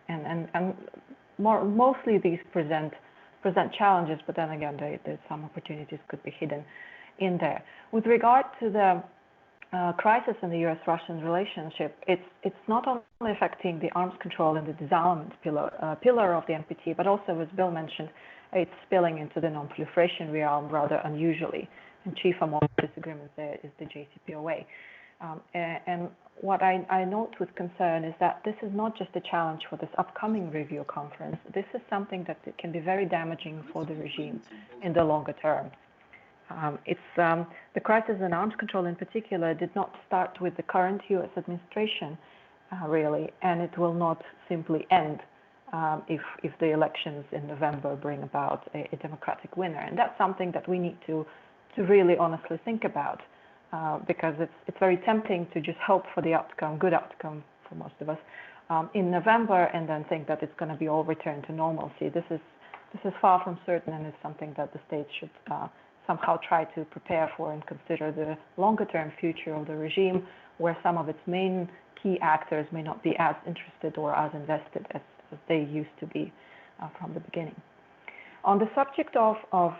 and mostly these present challenges, but then again, there's some opportunities could be hidden in there. With regard to the crisis in the US-Russian relationship, it's not only affecting the arms control and the disarmament pillar of the NPT, but also, as Bill mentioned, it's spilling into the non-proliferation realm rather unusually. And chief among disagreements there is the JCPOA. And what I note with concern is that this is not just a challenge for this upcoming review conference. This is something that can be very damaging for the regime in the longer term. The crisis in arms control in particular did not start with the current US administration, really, and it will not simply end if the elections in November bring about a democratic winner. And that's something that we need to really honestly think about. Because it's very tempting to just hope for the outcome, good outcome for most of us, in November, and then think that it's going to be all returned to normalcy. This is far from certain, and it's something that the states should somehow try to prepare for and consider the longer-term future of the regime, where some of its main key actors may not be as interested or as invested as they used to be from the beginning. On the subject of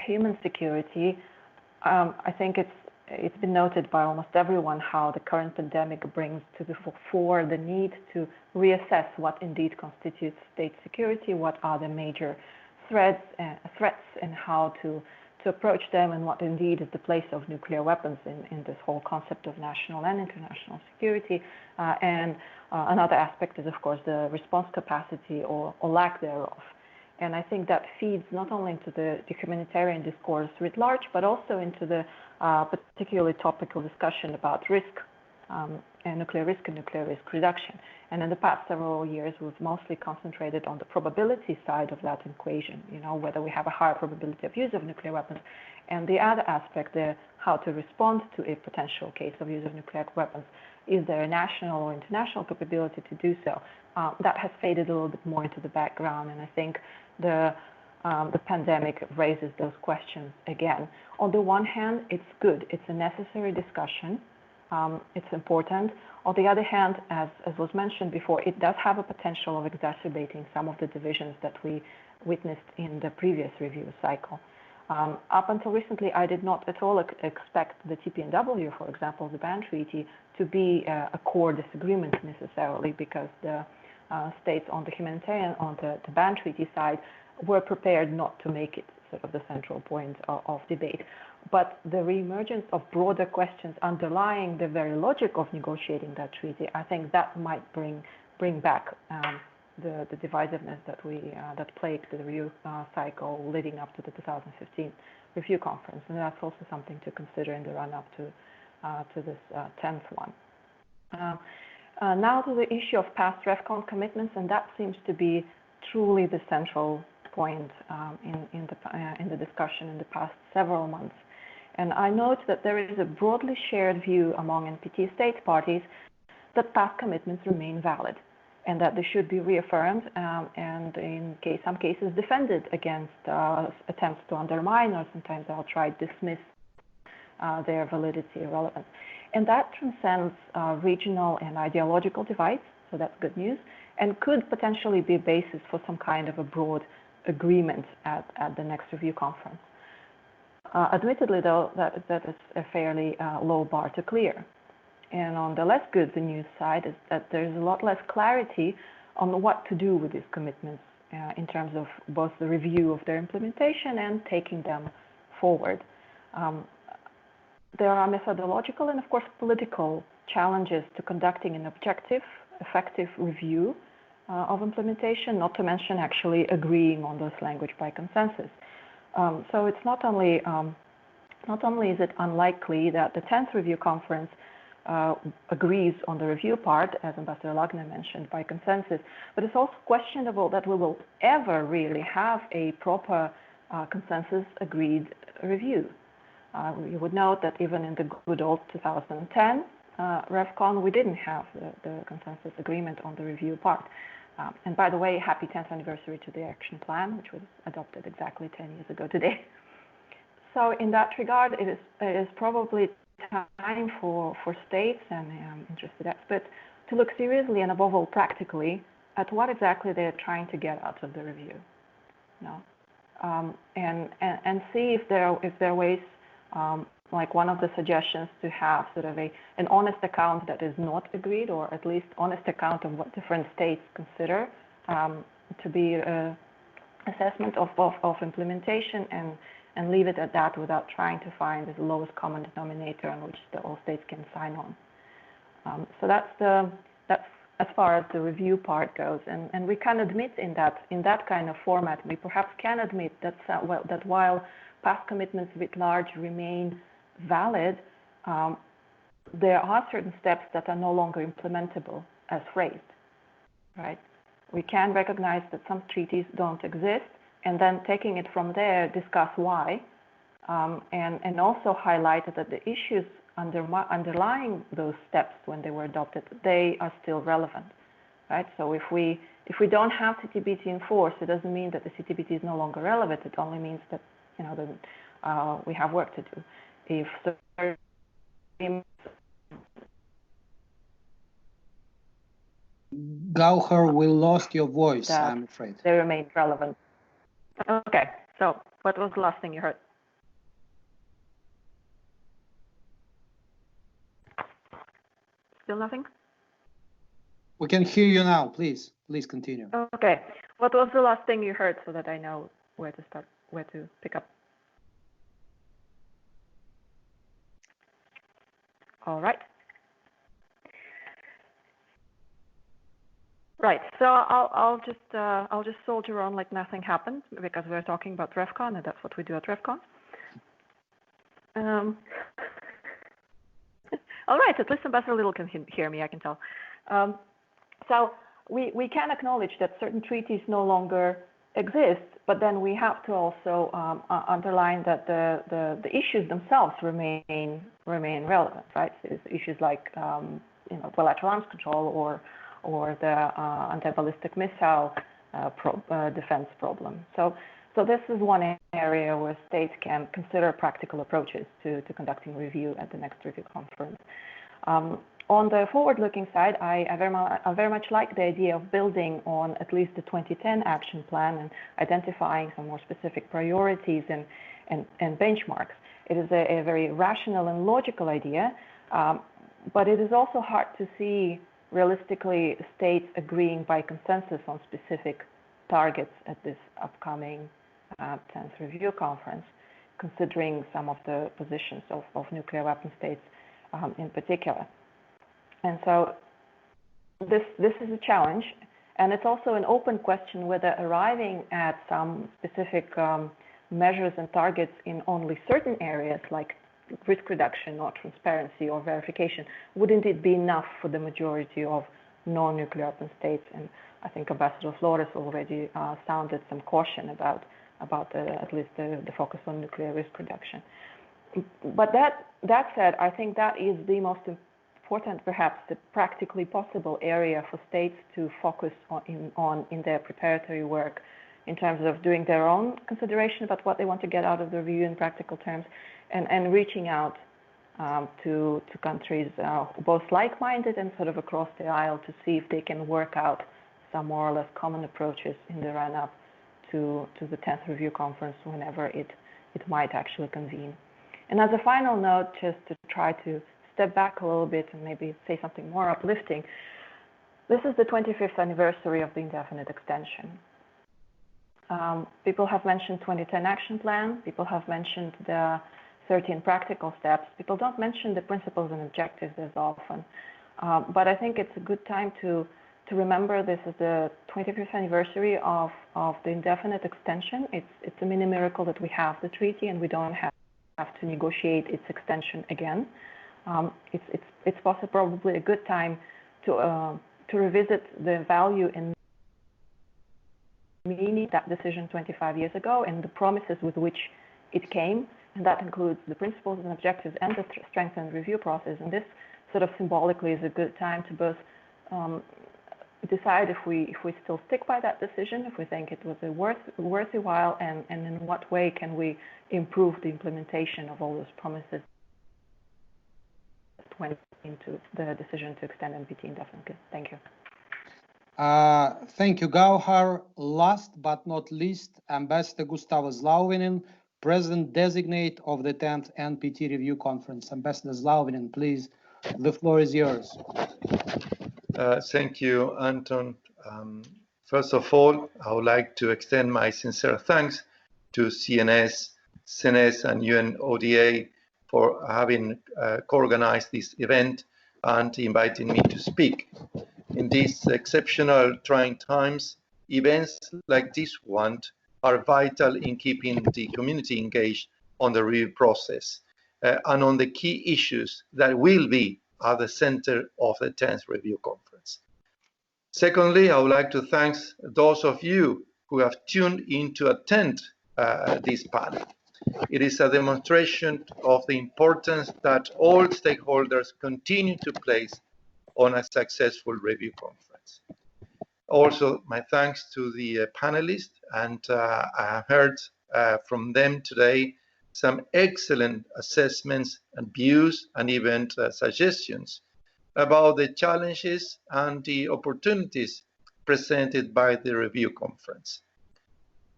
human security, I think it's been noted by almost everyone how the current pandemic brings to the fore the need to reassess what indeed constitutes state security, what are the major threats and how to approach them, and what indeed is the place of nuclear weapons in this whole concept of national and international security. And another aspect is, of course, the response capacity or lack thereof. And I think that feeds not only into the humanitarian discourse writ large, but also into the particularly topical discussion about risk and nuclear risk reduction. And in the past several years, we've mostly concentrated on the probability side of that equation, whether we have a higher probability of use of nuclear weapons. And the other aspect, how to respond to a potential case of use of nuclear weapons. Is there a national or international capability to do so? That has faded a little bit more into the background, and I think the the pandemic raises those questions again. On the one hand, it's good. It's a necessary discussion. It's important. On the other hand, as was mentioned before, it does have a potential of exacerbating some of the divisions that we witnessed in the previous review cycle. Up until recently, I did not at all expect the TPNW, for example, the ban treaty, to be a core disagreement necessarily, because the states on the humanitarian, on the ban treaty side, were prepared not to make it sort of the central point of debate. But the reemergence of broader questions underlying the very logic of negotiating that treaty, I think that might bring back the divisiveness that plagued the review cycle leading up to the 2015 review conference, and that's also something to consider in the run-up to this 10th one. Now to the issue of past REFCON commitments, and that seems to be truly the central point in the discussion in the past several months. And I note that there is a broadly shared view among NPT state parties that past commitments remain valid, and that they should be reaffirmed and in some cases defended against attempts to undermine or sometimes outright dismiss their validity or relevance. And that transcends regional and ideological divides, so that's good news, and could potentially be a basis for some kind of a broad agreement at the next review conference. Admittedly, though, that is a fairly low bar to clear. And on the less good news side is that there's a lot less clarity on what to do with these commitments in terms of both the review of their implementation and taking them forward. There are methodological and, of course, political challenges to conducting an objective, effective review of implementation, not to mention actually agreeing on this language by consensus. So it's not only is it unlikely that the 10th review conference agrees on the review part, as Ambassador Lagne mentioned, by consensus, but it's also questionable that we will ever really have a proper consensus-agreed review. You would note that even in the good old 2010 REFCON, we didn't have the consensus agreement on the review part. And by the way, happy 10th anniversary to the action plan, which was adopted exactly 10 years ago today. So in that regard, it is probably time for states and interested experts to look seriously and above all practically at what exactly they're trying to get out of the review. And see if there are ways, like one of the suggestions, to have sort of an honest account that is not agreed, or at least honest account of what different states consider to be assessment of implementation, and leave it at that without trying to find the lowest common denominator on which all states can sign on. So that's as far as the review part goes, and we can admit in that kind of format, we perhaps can admit that while past commitments writ large remain valid, there are certain steps that are no longer implementable as phrased, right? We can recognize that some treaties don't exist, and then taking it from there, discuss why, and also highlight that the issues underlying those steps when they were adopted, they are still relevant, right? So if we don't have CTBT in force, it doesn't mean that the CTBT is no longer relevant. It only means that we have work to do. If Gaukhar, we lost your voice, I'm afraid. They remain relevant. Okay, so what was the last thing you heard? Still nothing? We can hear you now. Please continue. Okay, what was the last thing you heard, so that I know where to start, where to pick up? All right. Right. So I'll just soldier on like nothing happened, because we're talking about REFCON, and that's what we do at REFCON. All right. At least Ambassador Little can hear me, I can tell. So we can acknowledge that certain treaties no longer exist, but then we have to also underline that the issues themselves remain relevant, right? So issues like bilateral arms control or the anti-ballistic missile defense problem. So So this is one area where states can consider practical approaches to conducting review at the next review conference. On the forward-looking side, I very much like the idea of building on at least the 2010 action plan and identifying some more specific priorities and benchmarks. It is a very rational and logical idea, but it is also hard to see realistically states agreeing by consensus on specific targets at this upcoming 10th Review Conference, considering some of the positions of nuclear weapon states in particular. And so this is a challenge, and it's also an open question whether arriving at some specific measures and targets in only certain areas like risk reduction or transparency or verification would indeed be enough for the majority of non-nuclear weapon states. And I think Ambassador Flores already sounded some caution about at least the focus on nuclear risk reduction. But that said, I think that is the most important, perhaps, the practically possible area for states to focus on in their preparatory work in terms of doing their own consideration about what they want to get out of the review in practical terms and reaching out to countries both like-minded and sort of across the aisle to see if they can work out some more or less common approaches in the run-up to the 10th Review Conference whenever it might actually convene. And as a final note, just to try to step back a little bit and maybe say something more uplifting, this is the 25th anniversary of the indefinite extension. People have mentioned 2010 action plan, people have mentioned the 13 practical steps. People don't mention the principles and objectives as often, but I think it's a good time to remember this is the 25th anniversary of the indefinite extension. It's a mini miracle that we have the treaty and we don't have to negotiate its extension again. It's possibly probably a good time to revisit the value and meaning that decision 25 years ago and the promises with which it came, and that includes the principles and objectives and the strengthened review process. And this sort of symbolically is a good time to both decide if we still stick by that decision, if we think it was a worthy while, and in what way can we improve the implementation of all those promises that went into the decision to extend NPT indefinitely. Thank you. Thank you, Gaukhar. Last but not least, Ambassador Gustavo Slovenes, President-designate of the 10th NPT Review Conference. Ambassador Slovenes, please, the floor is yours. Thank you, Anton. First of all, I would like to extend my sincere thanks to CNS, CENESS, and UNODA for having co-organized this event and inviting me to speak. In these exceptional trying times, events like this one are vital in keeping the community engaged on the review process and on the key issues that will be at the center of the 10th Review Conference. Secondly, I would like to thank those of you who have tuned in to attend this panel. It is a demonstration of the importance that all stakeholders continue to place on a successful review conference. Also, my thanks to the panelists, and I heard from them today some excellent assessments and views and even suggestions about the challenges and the opportunities presented by the review conference.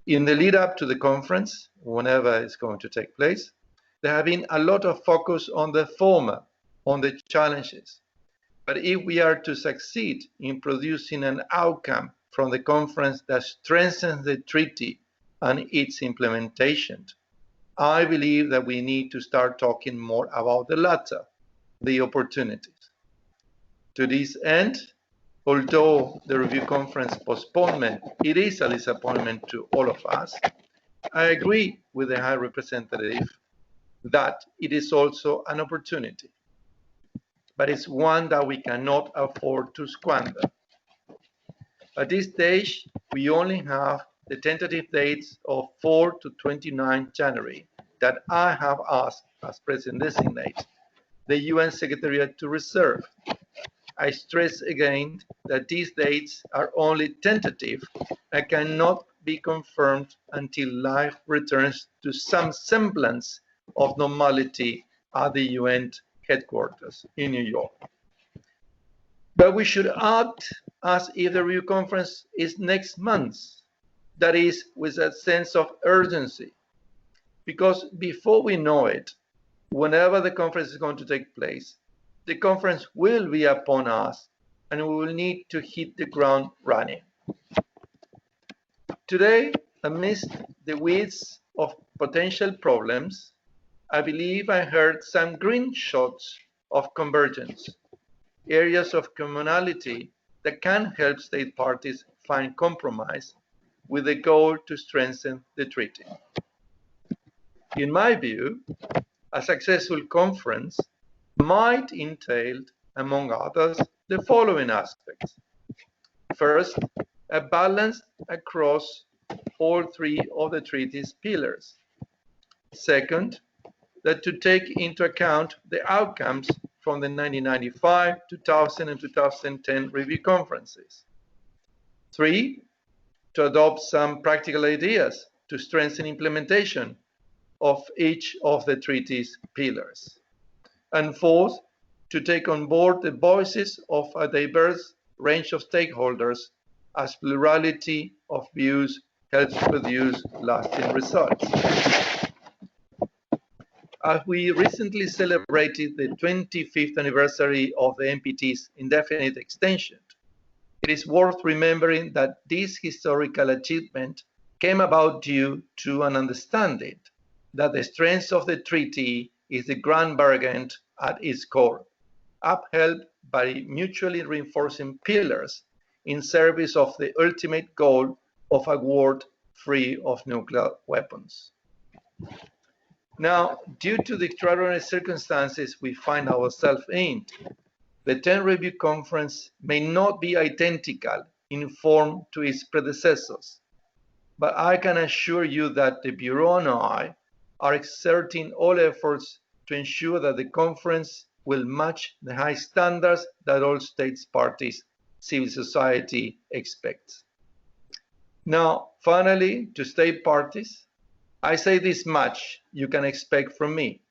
In the lead up to the conference, whenever it's going to take place, there have been a lot of focus on the former, on the challenges. But if we are to succeed in producing an outcome from the conference that strengthens the treaty and its implementation, I believe that we need to start talking more about the latter, the opportunities. To this end, although the review conference postponement, it is a disappointment to all of us, I agree with the High Representative that it is also an opportunity, but it's one that we cannot afford to squander. At this stage, we only have the tentative dates of 4 to 29 January that I have asked as President-designate the UN Secretariat to reserve. I stress again that these dates are only tentative and cannot be confirmed until life returns to some semblance of normality at the UN headquarters in New York. But we should act as if the review conference is next month, that is, with a sense of urgency, because before we know it, whenever the conference is going to take place, the conference will be upon us and we will need to hit the ground running. Today, amidst the weeds of potential problems, I believe I heard some green shoots of convergence, areas of commonality that can help state parties find compromise with the goal to strengthen the treaty. In my view, a successful conference might entail, among others, the following aspects. First, a balance across all three of the treaty's pillars. Second, that to take into account the outcomes from the 1995, 2000, and 2010 review conferences. Three, to adopt some practical ideas to strengthen implementation of each of the treaty's pillars. And fourth, to take on board the voices of a diverse range of stakeholders as plurality of views helps produce lasting results. As we recently celebrated the 25th anniversary of the NPT's indefinite extension, it is worth remembering that this historical achievement came about due to an understanding that the strength of the treaty is the grand bargain at its core, upheld by mutually reinforcing pillars in service of the ultimate goal of a world free of nuclear weapons. Now, due to the extraordinary circumstances we find ourselves in, the 10th Review Conference may not be identical in form to its predecessors, but I can assure you that the Bureau and I are exerting all efforts to ensure that the conference will match the high standards that all states parties, civil society expects. Now, finally, to state parties, I say this much you can expect from me,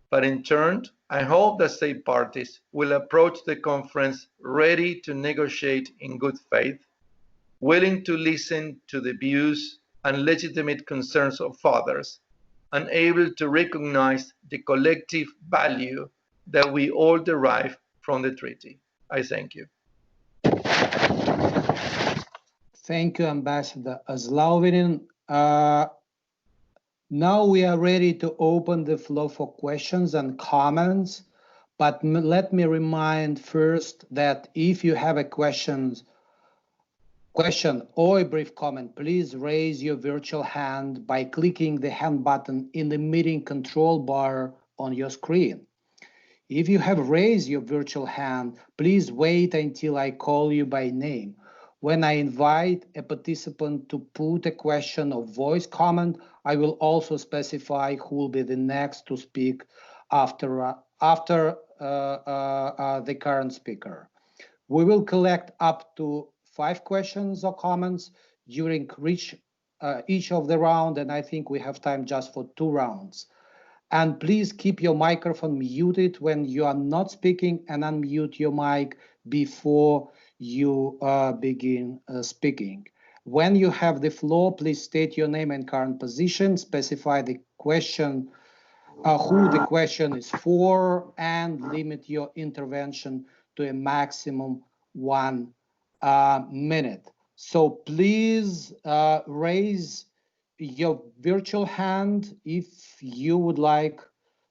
but in turn, I hope that state parties will approach the conference ready to negotiate in good faith, willing to listen to the views and legitimate concerns of others, and able to recognize the collective value that we all derive from the treaty. I thank you. Thank you, Ambassador Slovenes. Now we are ready to open the floor for questions and comments, but let me remind first that if you have a question or a brief comment, please raise your virtual hand by clicking the hand button in the meeting control bar on your screen. If you have raised your virtual hand, please wait until I call you by name. When I invite a participant to put a question or voice comment, I will also specify who will be the next to speak after the current speaker. We will collect up to 5 questions or comments during each of the round, and I think we have time just for 2 rounds. And please keep your microphone muted when you are not speaking and unmute your mic before you begin speaking. When you have the floor, please state your name and current position, specify the question, who the question is for, and limit your intervention to a maximum 1 minute. So please raise your virtual hand if you would like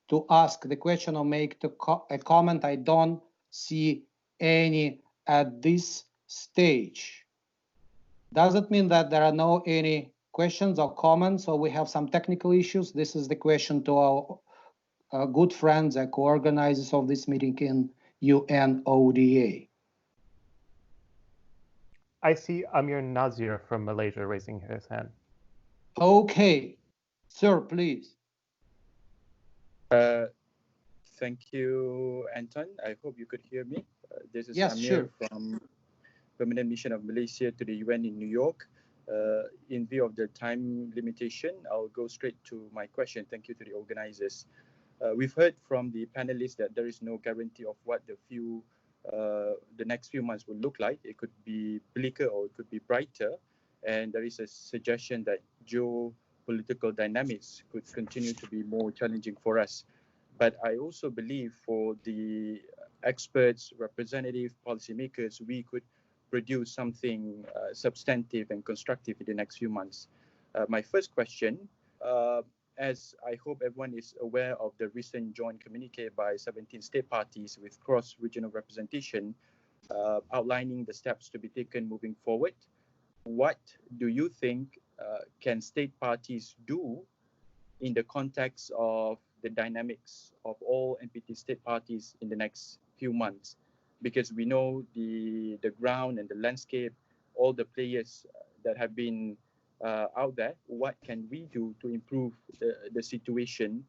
to ask the question or make a comment. I don't see any at this stage. Does it mean that there are no any questions or comments, or we have some technical issues? This is the question to our good friends and co-organizers of this meeting in UNODA. I see Amir Nazir from Malaysia raising his hand. Okay, sir, please. Thank you, Anton. I hope you could hear me. This is yes, Amir sure. from Permanent Mission of Malaysia to the UN in New York. In view of the time limitation, I'll go straight to my question. Thank you to the organizers. We've heard from the panelists that there is no guarantee of what the next few months will look like. It could be bleaker or it could be brighter. And there is a suggestion that geopolitical dynamics could continue to be more challenging for us. But I also believe for the experts, representative, policymakers, we could produce something substantive and constructive in the next few months. My first question, as I hope everyone is aware of the recent joint communique by 17 state parties with cross-regional representation outlining the steps to be taken moving forward, what do you think can state parties do in the context of the dynamics of all NPT state parties in the next few months? Because we know the ground and the landscape, all the players that have been out there, what can we do to improve the situation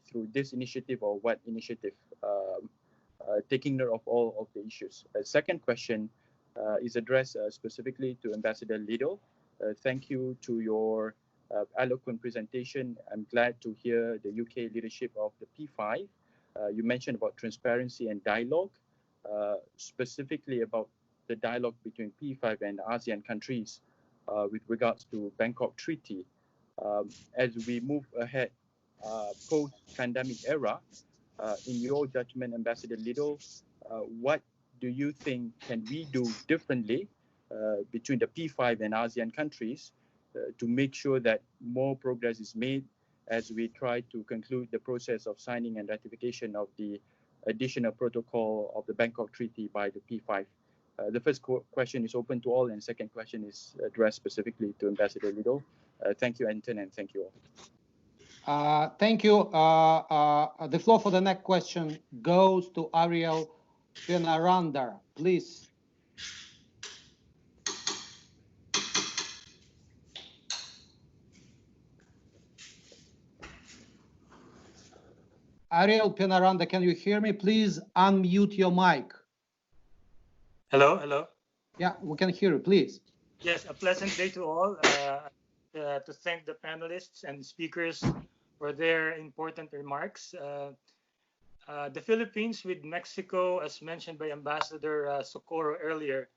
through this initiative, or what initiative taking note of all of the issues? Second question is addressed specifically to Ambassador Liddle. Thank you to your eloquent presentation. I'm glad to hear the UK leadership of the P5. You mentioned about transparency and dialogue, specifically about the dialogue between P5 and ASEAN countries with regards to Bangkok Treaty. As we move ahead post-pandemic era, in your judgment, Ambassador Liddle, what do you think can we do differently between the P5 and ASEAN countries to make sure that more progress is made as we try to conclude the process of signing and ratification of the additional protocol of the Bangkok Treaty by the P5? The first question is open to all, and second question is addressed specifically to Ambassador Liddle. Thank you, Anton, and thank you all. Thank you. The floor for the next question goes to Ariel Penaranda, please. Ariel Penaranda, can you hear me? Please unmute your mic. Hello, hello. Yeah, we can hear you, please. Yes, a pleasant day to all. To thank the panelists and speakers for their important remarks. The Philippines with Mexico, as mentioned by Ambassador Socorro earlier,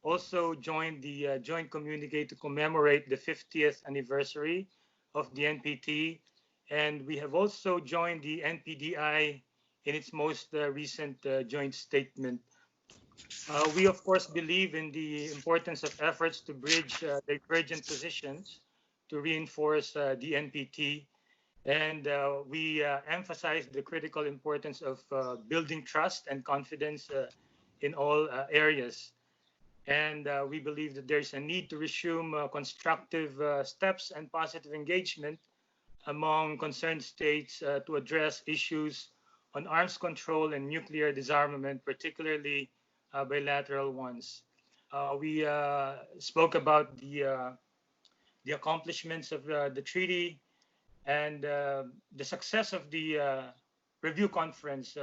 also joined the joint communique to commemorate the 50th anniversary of the NPT. And we have also joined the NPDI in its most recent joint statement. We, of course, believe in the importance of efforts to bridge divergent positions to reinforce the NPT. And we emphasize the critical importance of building trust and confidence in all areas. And we believe that there's a need to resume constructive steps and positive engagement among concerned states to address issues on arms control and nuclear disarmament, particularly bilateral ones. We spoke about the accomplishments of the treaty and the success of the review conference.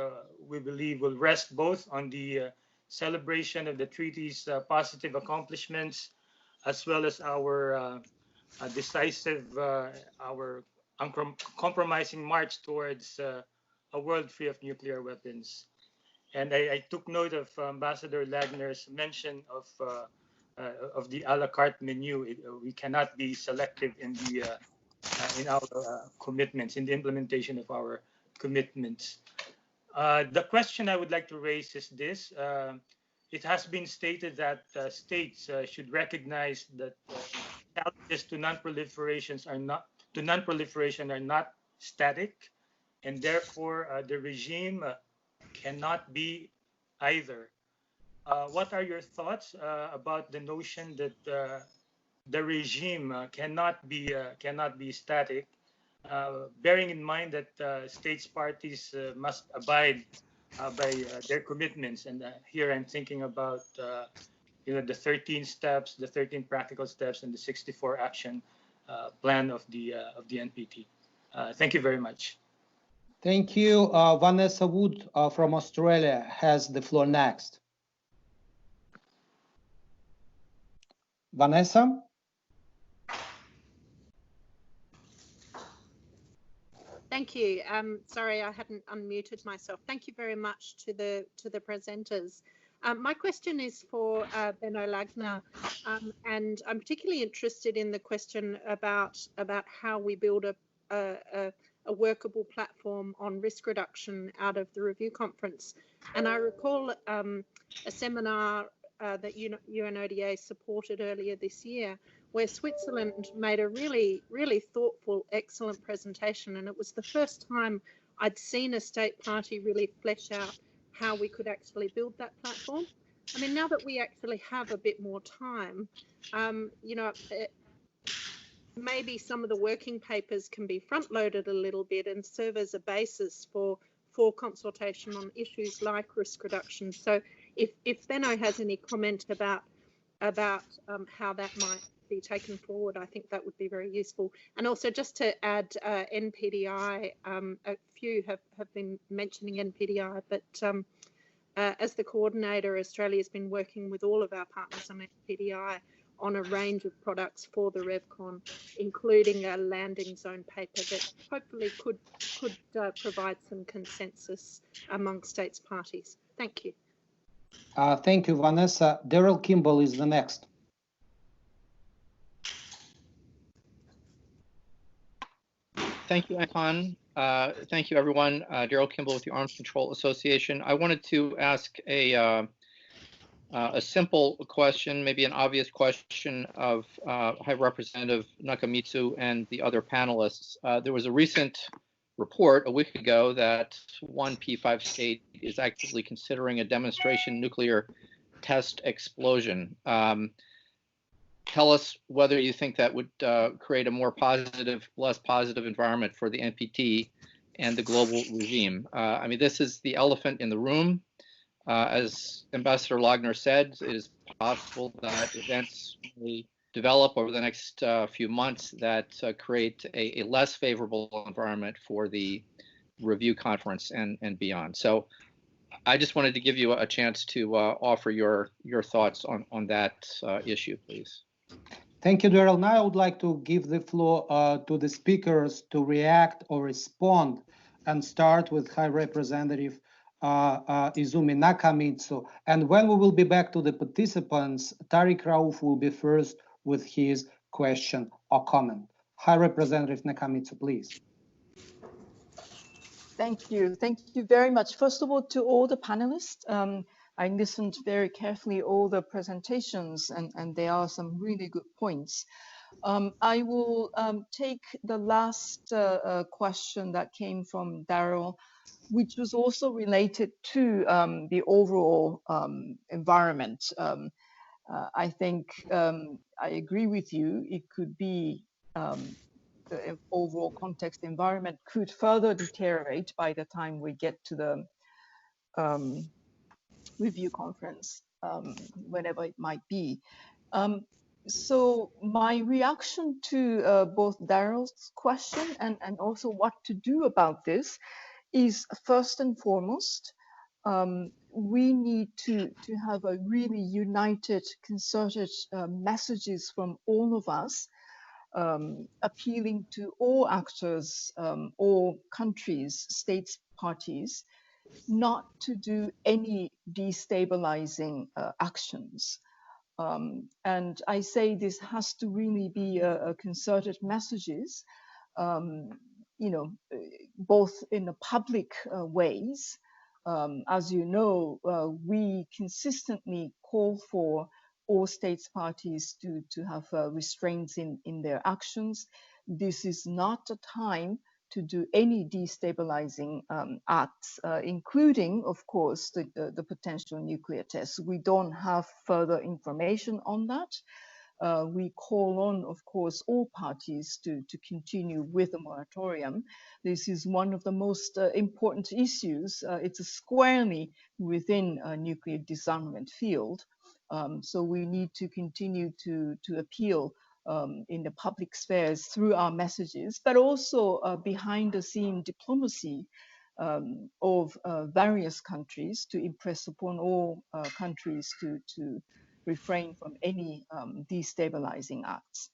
We believe will rest both on the celebration of the treaty's positive accomplishments, as well as our decisive, our uncompromising march towards a world free of nuclear weapons. And I took note of Ambassador Lagner's mention of the a la carte menu. We cannot be selective in our commitments, in the implementation of our commitments. The question I would like to raise is this. It has been stated that states should recognize that challenges to non-proliferation are not static, and therefore the regime cannot be either. What are your thoughts about the notion that the regime cannot be static, bearing in mind that states parties must abide by their commitments? And here I'm thinking about the 13 steps, the 13 practical steps, and the 64 action plan of the NPT. Thank you very much. Thank you. Vanessa Wood from Australia has the floor next. Vanessa? Thank you. Sorry, I hadn't unmuted myself. Thank you very much to the presenters. My question is for Benno Lagner, and I'm particularly interested in the question about how we build a workable platform on risk reduction out of the review conference. And I recall a seminar that UNODA supported earlier this year, where Switzerland made a really, really thoughtful, excellent presentation. And it was the first time I'd seen a state party really flesh out how we could actually build that platform. I mean, now that we actually have a bit more time, you know, maybe some of the working papers can be front loaded a little bit and serve as a basis for consultation on issues like risk reduction. So if Benno has any comment about how that might be taken forward, I think that would be very useful. And also just to add NPDI, a few have been mentioning NPDI, but as the coordinator, Australia has been working with all of our partners on NPDI on a range of products for the RevCon, including a landing zone paper that hopefully could provide some consensus among states parties. Thank you. Thank you, Vanessa. Daryl Kimball is the next. Thank you, Anton. Thank you, everyone. Daryl Kimball with the Arms Control Association. I wanted to ask a simple question, maybe an obvious question of High Representative Nakamitsu and the other panelists. There was a recent report a week ago that one P5 state is actively considering a demonstration nuclear test explosion. Tell us whether you think that would create a more positive, less positive environment for the NPT and the global regime. I mean, this is the elephant in the room. As Ambassador Lagner said, it is possible that events may develop over the next few months that create a less favorable environment for the review conference and beyond. So I just wanted to give you a chance to offer your thoughts on that issue, please. Thank you, Daryl. Now I would like to give the floor to the speakers to react or respond, and start with High Representative Izumi Nakamitsu. And when we will be back to the participants, Tariq Rauf will be first with his question or comment. High Representative Nakamitsu, please. Thank you. Thank you very much. First of all, to all the panelists, I listened very carefully all the presentations, and there are some really good points. I will take the last question that came from Daryl, which was also related to the overall environment. I think I agree with you. It could be the overall context environment could further deteriorate by the time we get to the review conference, whenever it might be. So my reaction to both Daryl's question and also what to do about this is, first and foremost, we need to have a really united, concerted messages from all of us, appealing to all actors, all countries, states, parties, not to do any destabilizing actions. And I say this has to really be a concerted messages, you know, both in the public ways. As you know, we consistently call for all states parties to have restraints in their actions. This is not a time to do any destabilizing acts, including, of course, the potential nuclear tests. We don't have further information on that. We call on, of course, all parties to continue with the moratorium. This is one of the most important issues. It's squarely within a nuclear disarmament field. So we need to continue to appeal in the public spheres through our messages, but also behind the scene diplomacy of various countries to impress upon all countries to refrain from any destabilizing acts.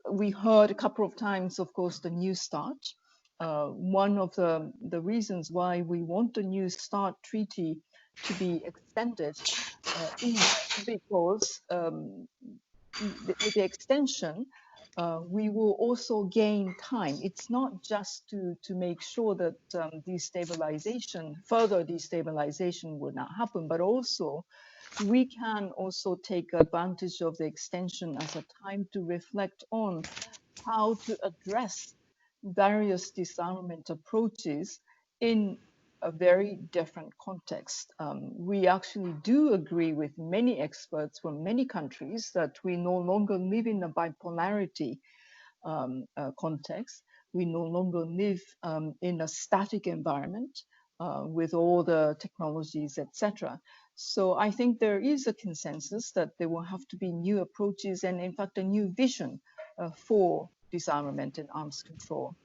we heard a couple of times, of course, the New START. One of the reasons why we want the New START treaty to be extended is because with the extension, we will also gain time. It's not just to make sure that further destabilization will not happen, but also we can also take advantage of the extension as a time to reflect on how to address various disarmament approaches in a very different context. We actually do agree with many experts from many countries that we no longer live in a bipolarity context. We no longer live in a static environment with all the technologies, etc. So I think there is a consensus that there will have to be new approaches and, in fact, a new vision for disarmament and arms control.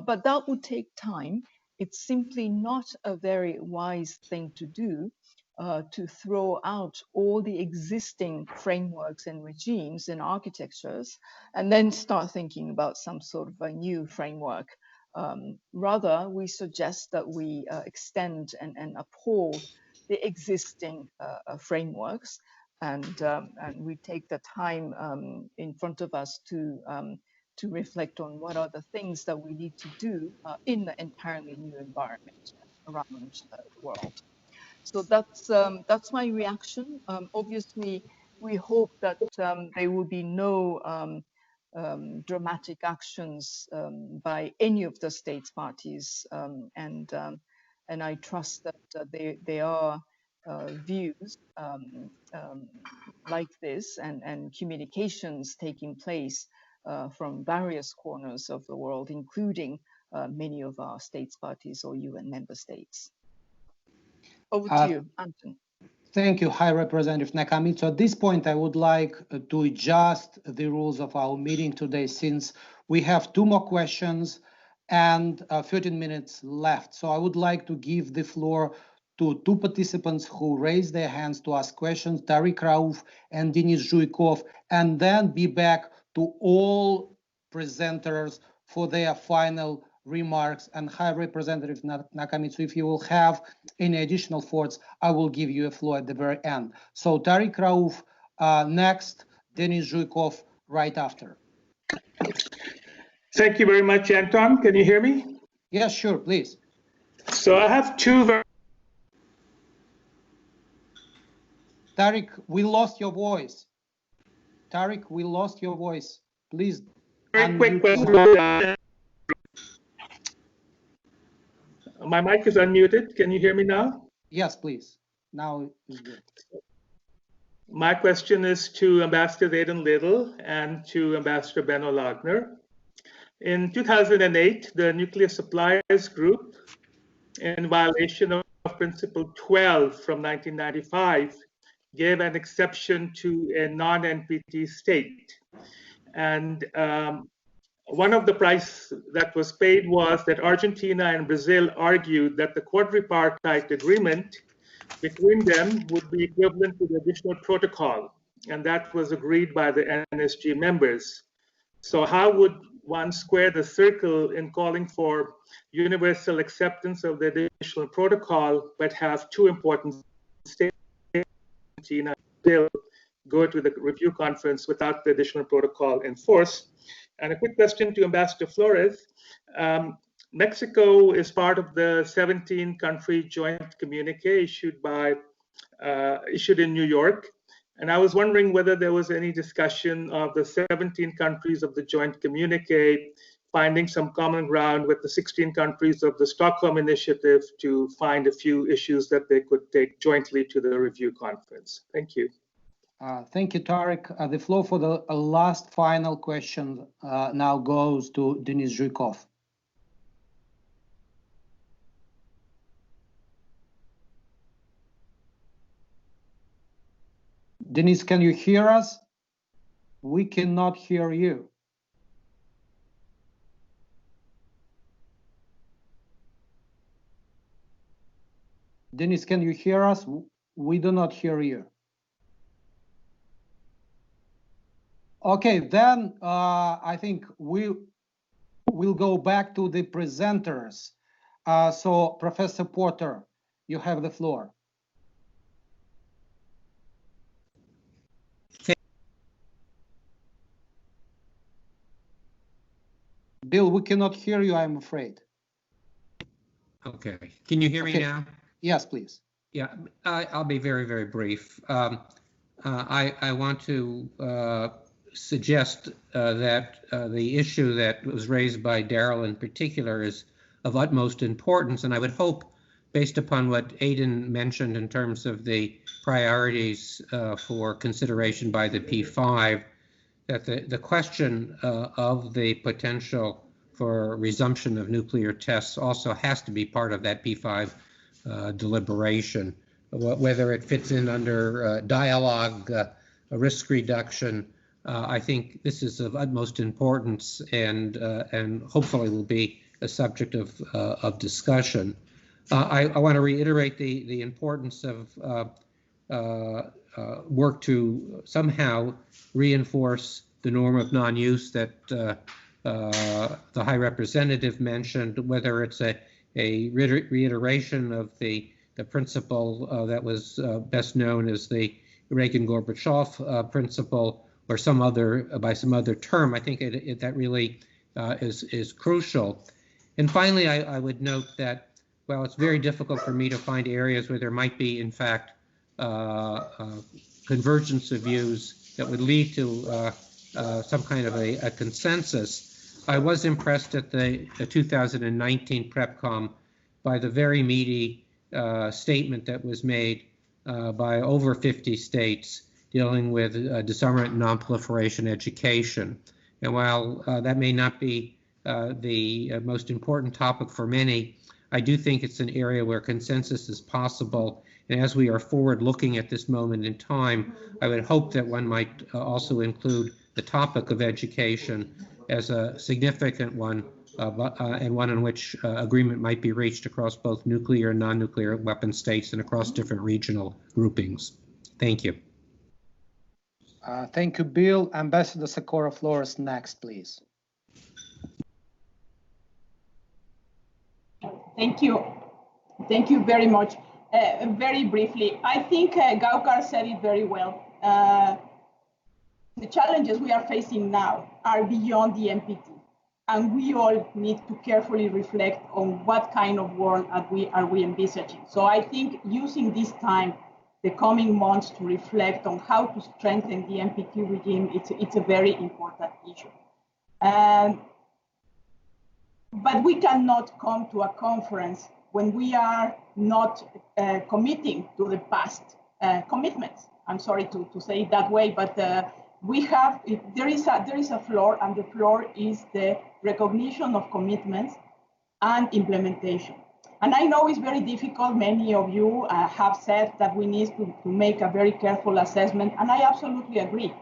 But that would take time. It's simply not a very wise thing to do to throw out all the existing frameworks and regimes and architectures and then start thinking about some sort of a new framework. Rather, we suggest that we extend and uphold the existing frameworks, and we take the time in front of us to reflect on what are the things that we need to do in the entirely new environment around the world. So that's my reaction. Obviously, we hope that there will be no dramatic actions by any of the states parties, and I trust that there are views like this and communications taking place from various corners of the world, including many of our states parties or UN member states. Over to you, Anton. Thank you, High Representative Nakamitsu. At this point, I would like to adjust the rules of our meeting today, since we have 2 more questions and 13 minutes left. So I would like to give the floor to 2 participants who raised their hands to ask questions, Tariq Rauf and Denis Zhuykov, and then be back to all presenters for their final remarks. And High Representative Nakamitsu, if you will have any additional thoughts, I will give you a floor at the very end. So Tariq Rauf next, Denis Zhuykov right after. Thank you very much, Anton. Can you hear me? Yes, sure, please. So I have 2 very... Tariq, we lost your voice. Tariq, we lost your voice. Please. Very quick question. My mic is unmuted. Can you hear me now? Yes, please. Now it's good. My question is to Ambassador Aidan Little and to Ambassador Benno Lagner. In 2008, the Nuclear Suppliers Group, in violation of Principle 12 from 1995, gave an exception to a non-NPT state. And one of the price that was paid was that Argentina and Brazil argued that the quadripartite agreement between them would be equivalent to the additional protocol, and that was agreed by the NSG members. So how would one square the circle in calling for universal acceptance of the additional protocol, but have 2 important states, Argentina and Brazil, go to the review conference without the additional protocol in force? And a quick question to Ambassador Flores. Mexico is part of the 17-country joint communique issued in New York. And I was wondering whether there was any discussion of the 17 countries of the joint communique finding some common ground with the 16 countries of the Stockholm Initiative to find a few issues that they could take jointly to the review conference. Thank you. Thank you, Tariq. The floor for the last final question now goes to Denis Zhuykov. Denis, can you hear us? We cannot hear you. Denis, can you hear us? We do not hear you. Okay, then I think we'll go back to the presenters. So Professor Potter, you have the floor. Bill, we cannot hear you, I'm afraid. Okay, can you hear me now? Yes, please. Yeah, I'll be very, very brief. I want to suggest that the issue that was raised by Daryl in particular is of utmost importance, and I would hope, based upon what Aidan mentioned in terms of the priorities for consideration by the P5, that the question of the potential for resumption of nuclear tests also has to be part of that P5 deliberation, whether it fits in under dialogue, risk reduction. I think this is of utmost importance and hopefully will be a subject of discussion. I want to reiterate the importance of work to somehow reinforce the norm of non-use that the High Representative mentioned, whether it's a reiteration of the principle that was best known as the Reagan-Gorbachev principle, or by some other term. I think that really is crucial. And finally, I would note that while it's very difficult for me to find areas where there might be, in fact, convergence of views that would lead to some kind of a consensus, I was impressed at the 2019 PrepCom by the very meaty statement that was made by over 50 states dealing with disarmament and non-proliferation education. And while that may not be the most important topic for many, I do think it's an area where consensus is possible. And as we are forward looking at this moment in time, I would hope that one might also include the topic of education as a significant one, and one in which agreement might be reached across both nuclear and non-nuclear weapon states and across different regional groupings. Thank you. Thank you, Bill. Ambassador Socorro Flores next, please. Thank you. Thank you very much. Very briefly, I think Gaukhar said it very well. The challenges we are facing now are beyond the NPT, and we all need to carefully reflect on what kind of world are we envisaging. So I think using this time, the coming months, to reflect on how to strengthen the NPT regime, it's a very important issue. But we cannot come to a conference when we are not committing to the past commitments. I'm sorry to say it that way, but there is a floor, and the floor is the recognition of commitments and implementation. And I know it's very difficult. Many of you have said that we need to make a very careful assessment, and I absolutely agree.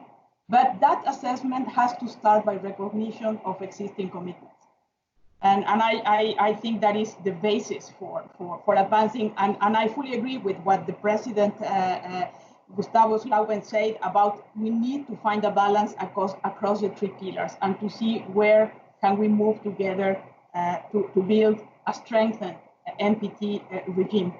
But that assessment has to start by recognition of existing commitments. And I think that is the basis for advancing. And I fully agree with what the President, Gustavo Slovenes, said about we need to find a balance across the three pillars and to see where can we move together to build a strengthened NPT regime.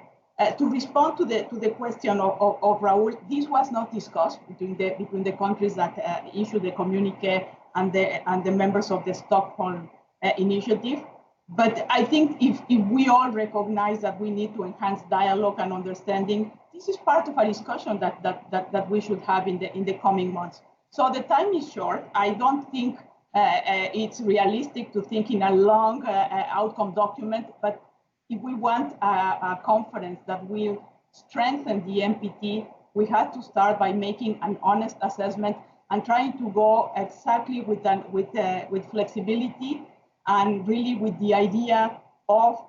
To respond to the question of Raul, this was not discussed between the countries that issued the communique and the members of the Stockholm initiative. But I think if we all recognize that we need to enhance dialogue and understanding, this is part of a discussion that we should have in the coming months. So the time is short. I don't think it's realistic to think in a long outcome document, but if we want a conference that will strengthen the NPT, we have to start by making an honest assessment and trying to go exactly with flexibility and really with the idea of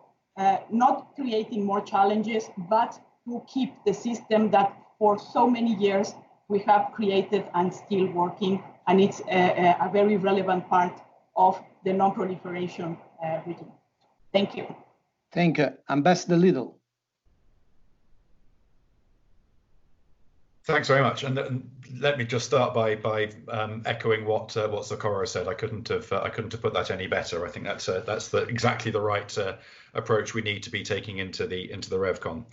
not creating more challenges, but to keep the system that for so many years we have created and still working. And it's a very relevant part of the non-proliferation regime. Thank you. Thank you. Ambassador Little. Thanks very much. And let me just start by echoing what Socorro said. I couldn't have put that any better. I think that's exactly the right approach we need to be taking into the RevCon.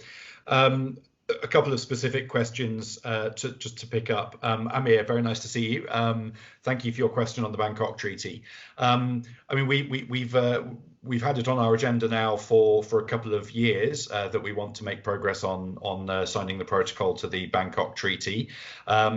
A couple of specific questions just to pick up. Amir, very nice to see you. Thank you for your question on the Bangkok Treaty. I mean, we've had it on our agenda now for a couple of years that we want to make progress on signing the protocol to the Bangkok Treaty.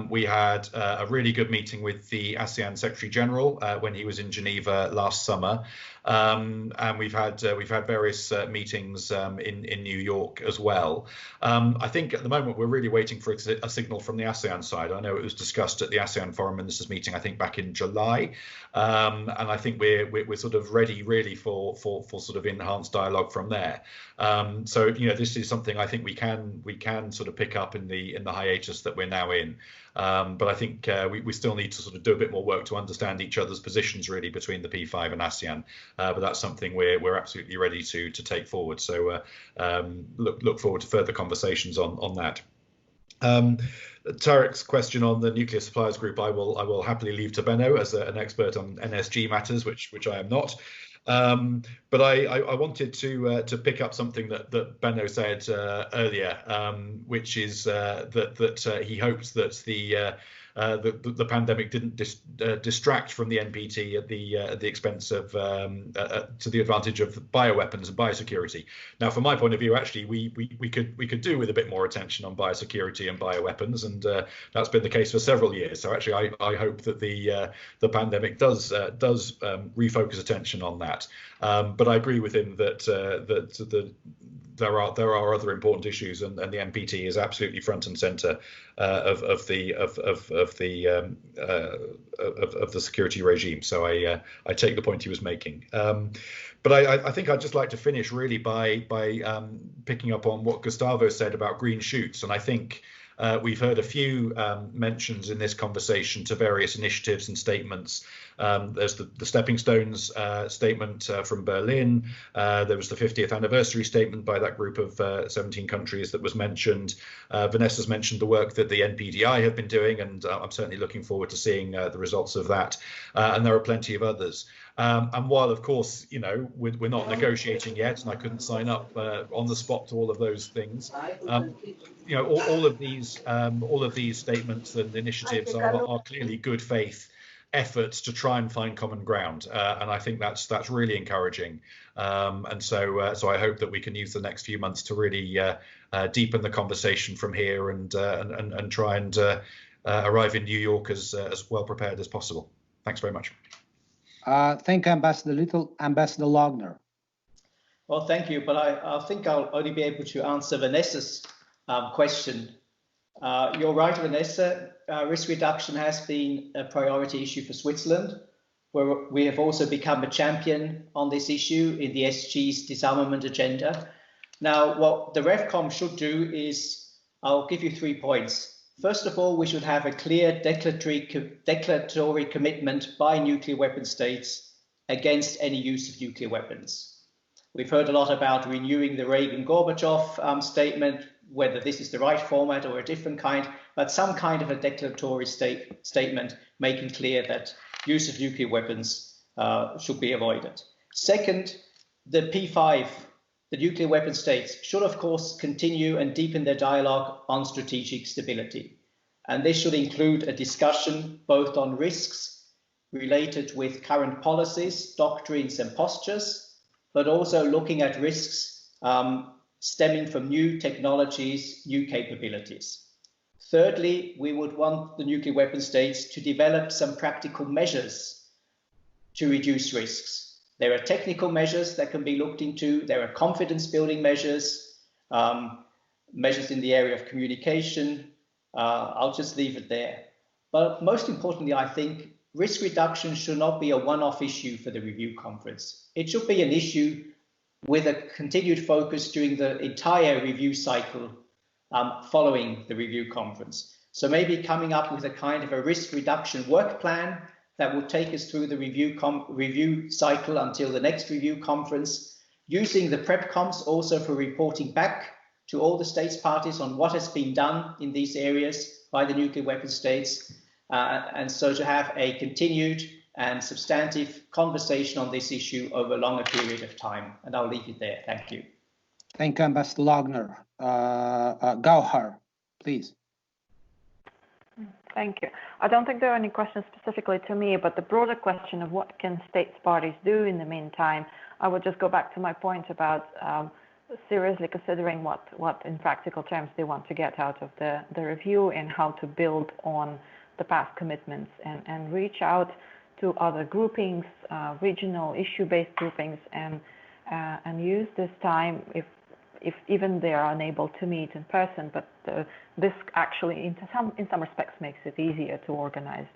We had a really good meeting with the ASEAN Secretary General when he was in Geneva last summer. And we've had various meetings in New York as well. I think at the moment we're really waiting for a signal from the ASEAN side. I know it was discussed at the ASEAN Foreign Ministers meeting, I think back in July, and I think we're sort of ready really for sort of enhanced dialogue from there. So this is something I think we can sort of pick up in the hiatus that we're now in. But I think we still need to sort of do a bit more work to understand each other's positions really between the P5 and ASEAN. But that's something we're absolutely ready to take forward. So look forward to further conversations on that. Tarek's question on the nuclear suppliers group, I will happily leave to Benno as an expert on NSG matters, which I am not. But I wanted to pick up something that Benno said earlier, which is that he hopes that the pandemic didn't distract from the NPT at the expense of to the advantage of bioweapons and biosecurity. Now, from my point of view, actually, we could do with a bit more attention on biosecurity and bioweapons, and that's been the case for several years. So actually, I hope that the pandemic does refocus attention on that. But I agree with him that there are other important issues, and the NPT is absolutely front and center of the security regime. So I take the point he was making. But I think I'd just like to finish really by picking up on what Gustavo said about green shoots, and I think we've heard a few mentions in this conversation to various initiatives and statements. There's the Stepping Stones statement from Berlin. There was the 50th anniversary statement by that group of 17 countries that was mentioned. Vanessa's mentioned the work that the NPDI have been doing, and I'm certainly looking forward to seeing the results of that. And there are plenty of others. And while, of course, we're not negotiating yet, and I couldn't sign up on the spot to all of those things, all of these statements and initiatives are clearly good faith efforts to try and find common ground, and I think that's really encouraging. And so I hope that we can use the next few months to really deepen the conversation from here and try and arrive in New York as well prepared as possible. Thanks very much. Thank you, Ambassador Little. Ambassador Logner. Well, thank you, but I think I'll only be able to answer Vanessa's question. You're right, Vanessa. Risk reduction has been a priority issue for Switzerland, where we have also become a champion on this issue in the SG's disarmament agenda. Now, what the RevCom should do is, I'll give you 3 points. First of all, we should have a clear declaratory commitment by nuclear weapon states against any use of nuclear weapons. We've heard a lot about renewing the Reagan-Gorbachev statement, whether this is the right format or a different kind, but some kind of a declaratory statement making clear that use of nuclear weapons should be avoided. Second, the P5, the nuclear weapon states, should of course continue and deepen their dialogue on strategic stability. And this should include a discussion both on risks related with current policies, doctrines and postures, but also looking at risks stemming from new technologies, new capabilities. Thirdly, we would want the nuclear weapon states to develop some practical measures to reduce risks. There are technical measures that can be looked into. There are confidence building measures, measures in the area of communication. I'll just leave it there. But most importantly, I think risk reduction should not be a one-off issue for the review conference. It should be an issue with a continued focus during the entire review cycle following the review conference. So maybe coming up with a kind of a risk reduction work plan that will take us through the review cycle until the next review conference, using the prep comps also for reporting back to all the states parties on what has been done in these areas by the nuclear weapon states, and so to have a continued and substantive conversation on this issue over a longer period of time. And I'll leave it there. Thank you. Thank you, Ambassador Lagner. Gaukhar, please. Thank you. I don't think there are any questions specifically to me, but the broader question of what can states parties do in the meantime, I would just go back to my point about seriously considering what in practical terms they want to get out of the review and how to build on the past commitments and reach out to other groupings, regional issue-based groupings, and use this time if even they are unable to meet in person, but this actually in some respects makes it easier to organize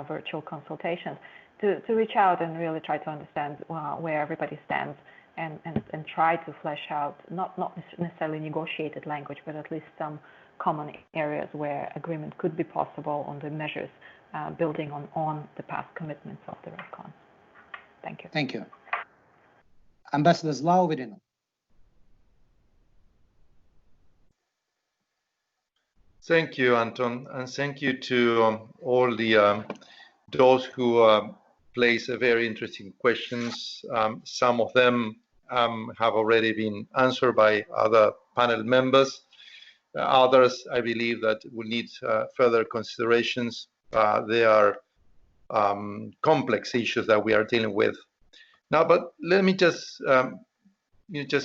virtual consultations, to reach out and really try to understand where everybody stands and try to flesh out, not necessarily negotiated language, but at least some common areas where agreement could be possible on the measures building on the past commitments of the RevCon. Thank you. Thank you. Ambassador Slovenes. Thank you, Anton, and thank you to all the those who place very interesting questions. Some of them have already been answered by other panel members. Others, I believe, that will need further considerations. They are complex issues that we are dealing with now. But let me just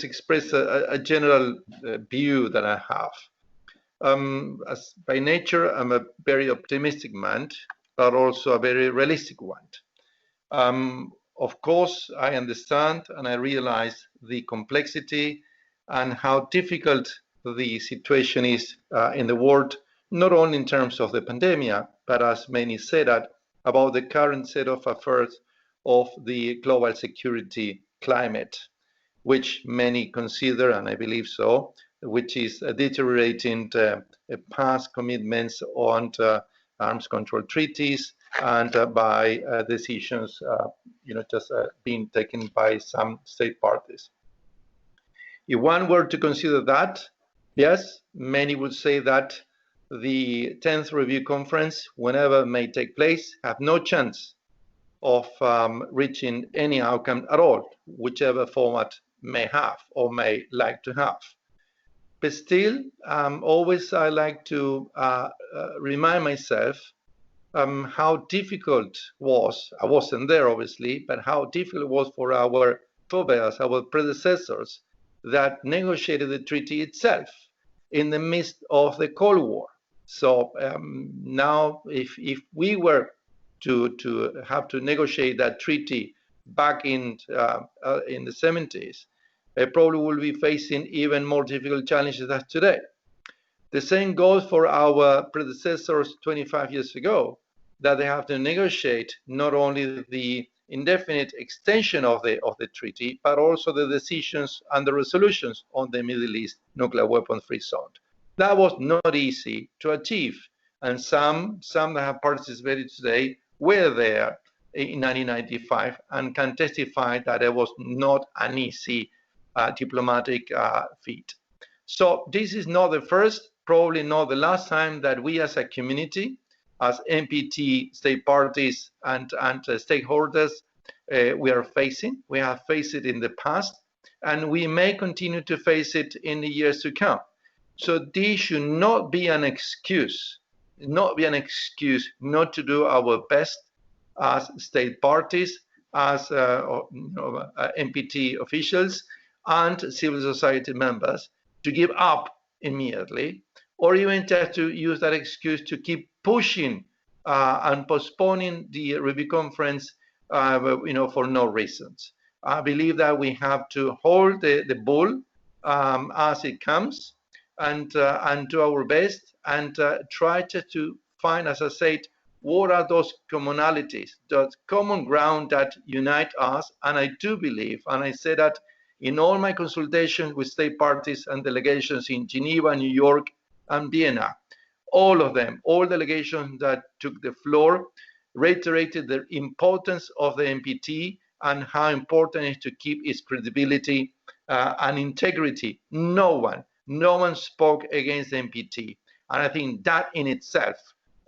express a general view that I have. As by nature, I'm a very optimistic man, but also a very realistic one. Of course, I understand and I realize the complexity and how difficult the situation is in the world, not only in terms of the pandemic, but as many said about the current set of affairs of the global security climate, which many consider, and I believe so, which is deteriorating past commitments on arms control treaties and by decisions, just being taken by some state parties. If one were to consider that, yes, many would say that the 10th Review Conference, whenever it may take place, have no chance of reaching any outcome at all, whichever format may have or may like to have. But still, always I like to remind myself how difficult was, I wasn't there obviously, but how difficult it was for our forebears, our predecessors, that negotiated the treaty itself in the midst of the Cold War. So now if we were to have to negotiate that treaty back in the 70s, probably will be facing even more difficult challenges than today. The same goes for our predecessors 25 years ago, that they have to negotiate not only the indefinite extension of the treaty, but also the decisions and the resolutions on the Middle East nuclear weapon-free zone. That was not easy to achieve, and some that have participated today were there in 1995 and can testify that it was not an easy diplomatic feat. So this is not the first, probably not the last time that we as a community, as NPT state parties and stakeholders, we have faced it in the past, and we may continue to face it in the years to come. So this should not be an excuse, not to do our best as state parties, as NPT officials and civil society members, to give up immediately, or even just to use that excuse to keep pushing and postponing the review conference, for no reasons. I believe that we have to hold the bull as it comes and do our best and try to find, as I said, what are those commonalities, that common ground that unite us. And I do believe, and I say that in all my consultations with state parties and delegations in Geneva, New York, and Vienna, all of them, all delegations that took the floor, reiterated the importance of the NPT and how important it is to keep its credibility and integrity. No one No one spoke against the NPT. And I think that in itself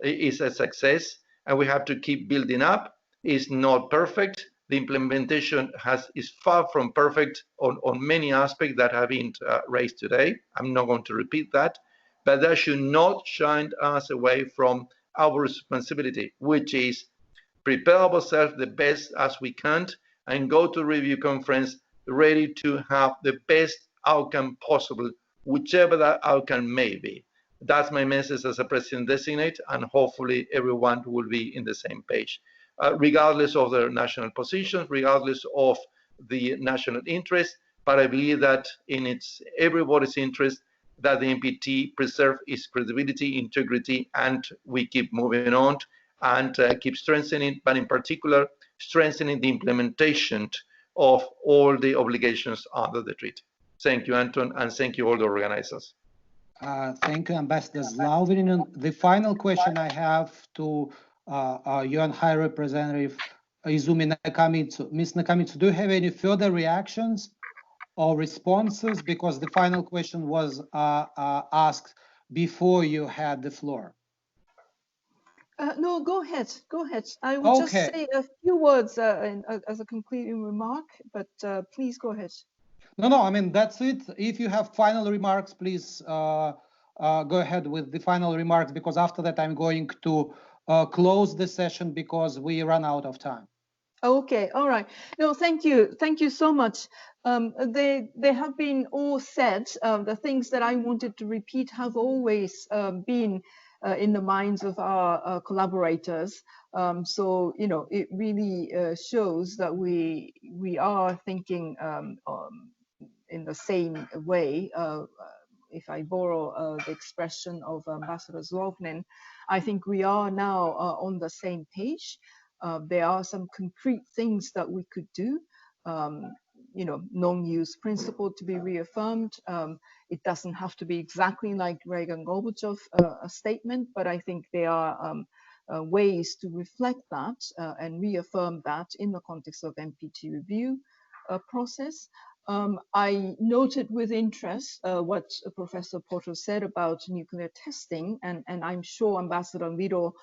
is a success, and we have to keep building up. It's not perfect. The implementation is far from perfect on many aspects that have been raised today. I'm not going to repeat that, but that should not shine us away from our responsibility, which is prepare ourselves the best as we can and go to review conference ready to have the best outcome possible, whichever that outcome may be. That's my message as a president designate, and hopefully everyone will be in the same page, regardless of their national positions, regardless of the national interest. But I believe that it's everybody's interest that the NPT preserve its credibility, integrity, and we keep moving on and keep strengthening, but in particular, strengthening the implementation of all the obligations under the treaty. Thank you, Anton, and thank you all the organizers. Thank you, Ambassador Slovenes. The final question I have to UN High Representative Izumi Nakamitsu. Ms. Nakamitsu, do you have any further reactions or responses? Because the final question was asked before you had the floor. No, go ahead. Go ahead. I will just say a few words as a concluding remark, but please go ahead. No, I mean, that's it. If you have final remarks, please go ahead with the final remarks, because after that, I'm going to close the session because we run out of time. Okay, all right. No, thank you. Thank you so much. They have been all said. The things that I wanted to repeat have always been in the minds of our collaborators. So, you know, it really shows that we are thinking in the same way. If I borrow the expression of Ambassador Slovenes, I think we are now on the same page. There are some concrete things that we could do. You know, non-use principle to be reaffirmed. It doesn't have to be exactly like Reagan-Gorbachev statement, but I think there are ways to reflect that and reaffirm that in the context of NPT review process. I noted with interest what Professor Potter said about nuclear testing, and I'm sure Ambassador Little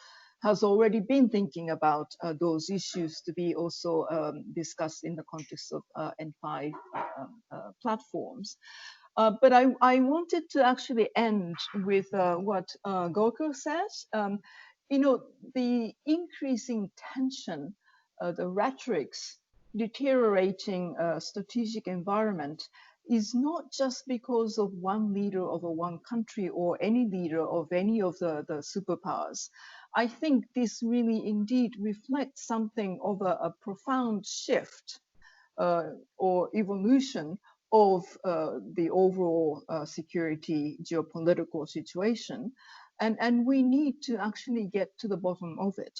has already been thinking about those issues to be also discussed in the context of N5 platforms. But I wanted to actually end with what Gaukhar says. You know, the increasing tension, the rhetorics, deteriorating strategic environment is not just because of one leader of one country or any leader of any of the superpowers. I think this really indeed reflects something of a profound shift or evolution of the overall security geopolitical situation. And we need to actually get to the bottom of it.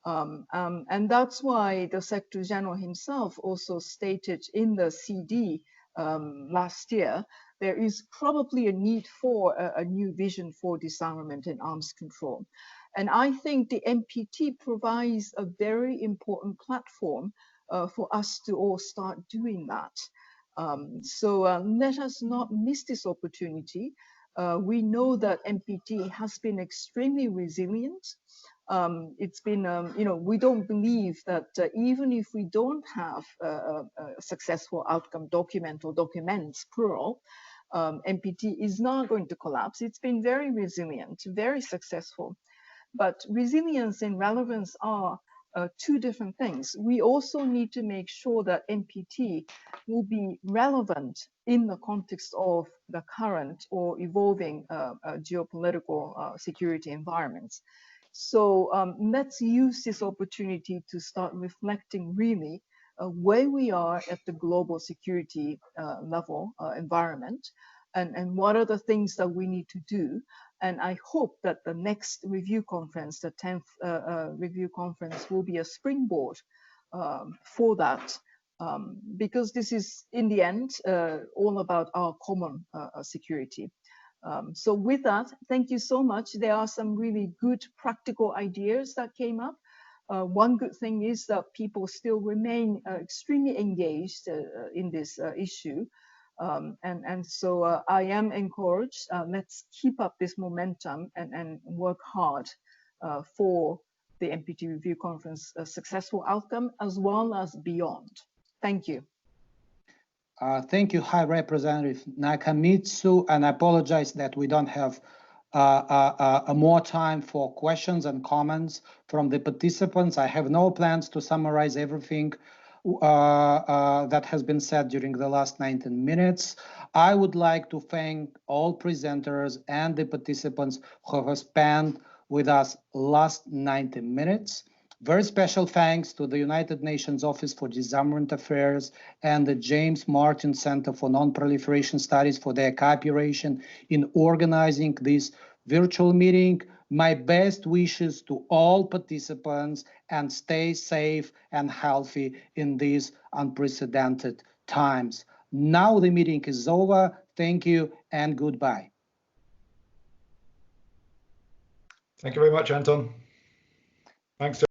And that's why the Secretary General himself also stated in the CD last year, there is probably a need for a new vision for disarmament and arms control. And I think the NPT provides a very important platform for us to all start doing that. So let us not miss this opportunity. We know that NPT has been extremely resilient. It's been, you know, we don't believe that even if we don't have a successful outcome document or documents, plural, NPT is not going to collapse. It's been very resilient, very successful. But resilience and relevance are two different things. We also need to make sure that NPT will be relevant in the context of the current or evolving geopolitical security environments. So let's use this opportunity to start reflecting really where we are at the global security level environment, and what are the things that we need to do. And I hope that the next review conference, the 10th review conference, will be a springboard for that, because this is, in the end, all about our common security. So with that, thank you so much. There are some really good practical ideas that came up. One good thing is that people still remain extremely engaged in this issue. And so I am encouraged. Let's keep up this momentum and work hard for the NPT Review Conference successful outcome as well as beyond. Thank you. Thank you, High Representative Nakamitsu, and I apologize that we don't have more time for questions and comments from the participants. I have no plans to summarize everything that has been said during the last 19 minutes. I would like to thank all presenters and the participants who have spent with us last 90 minutes. Very special thanks to the United Nations Office for Disarmament Affairs and the James Martin Center for Non-Proliferation Studies for their cooperation in organizing this virtual meeting. My best wishes to all participants, and stay safe and healthy in these unprecedented times. Now the meeting is over. Thank you and goodbye. Thank you very much, Anton. Thanks.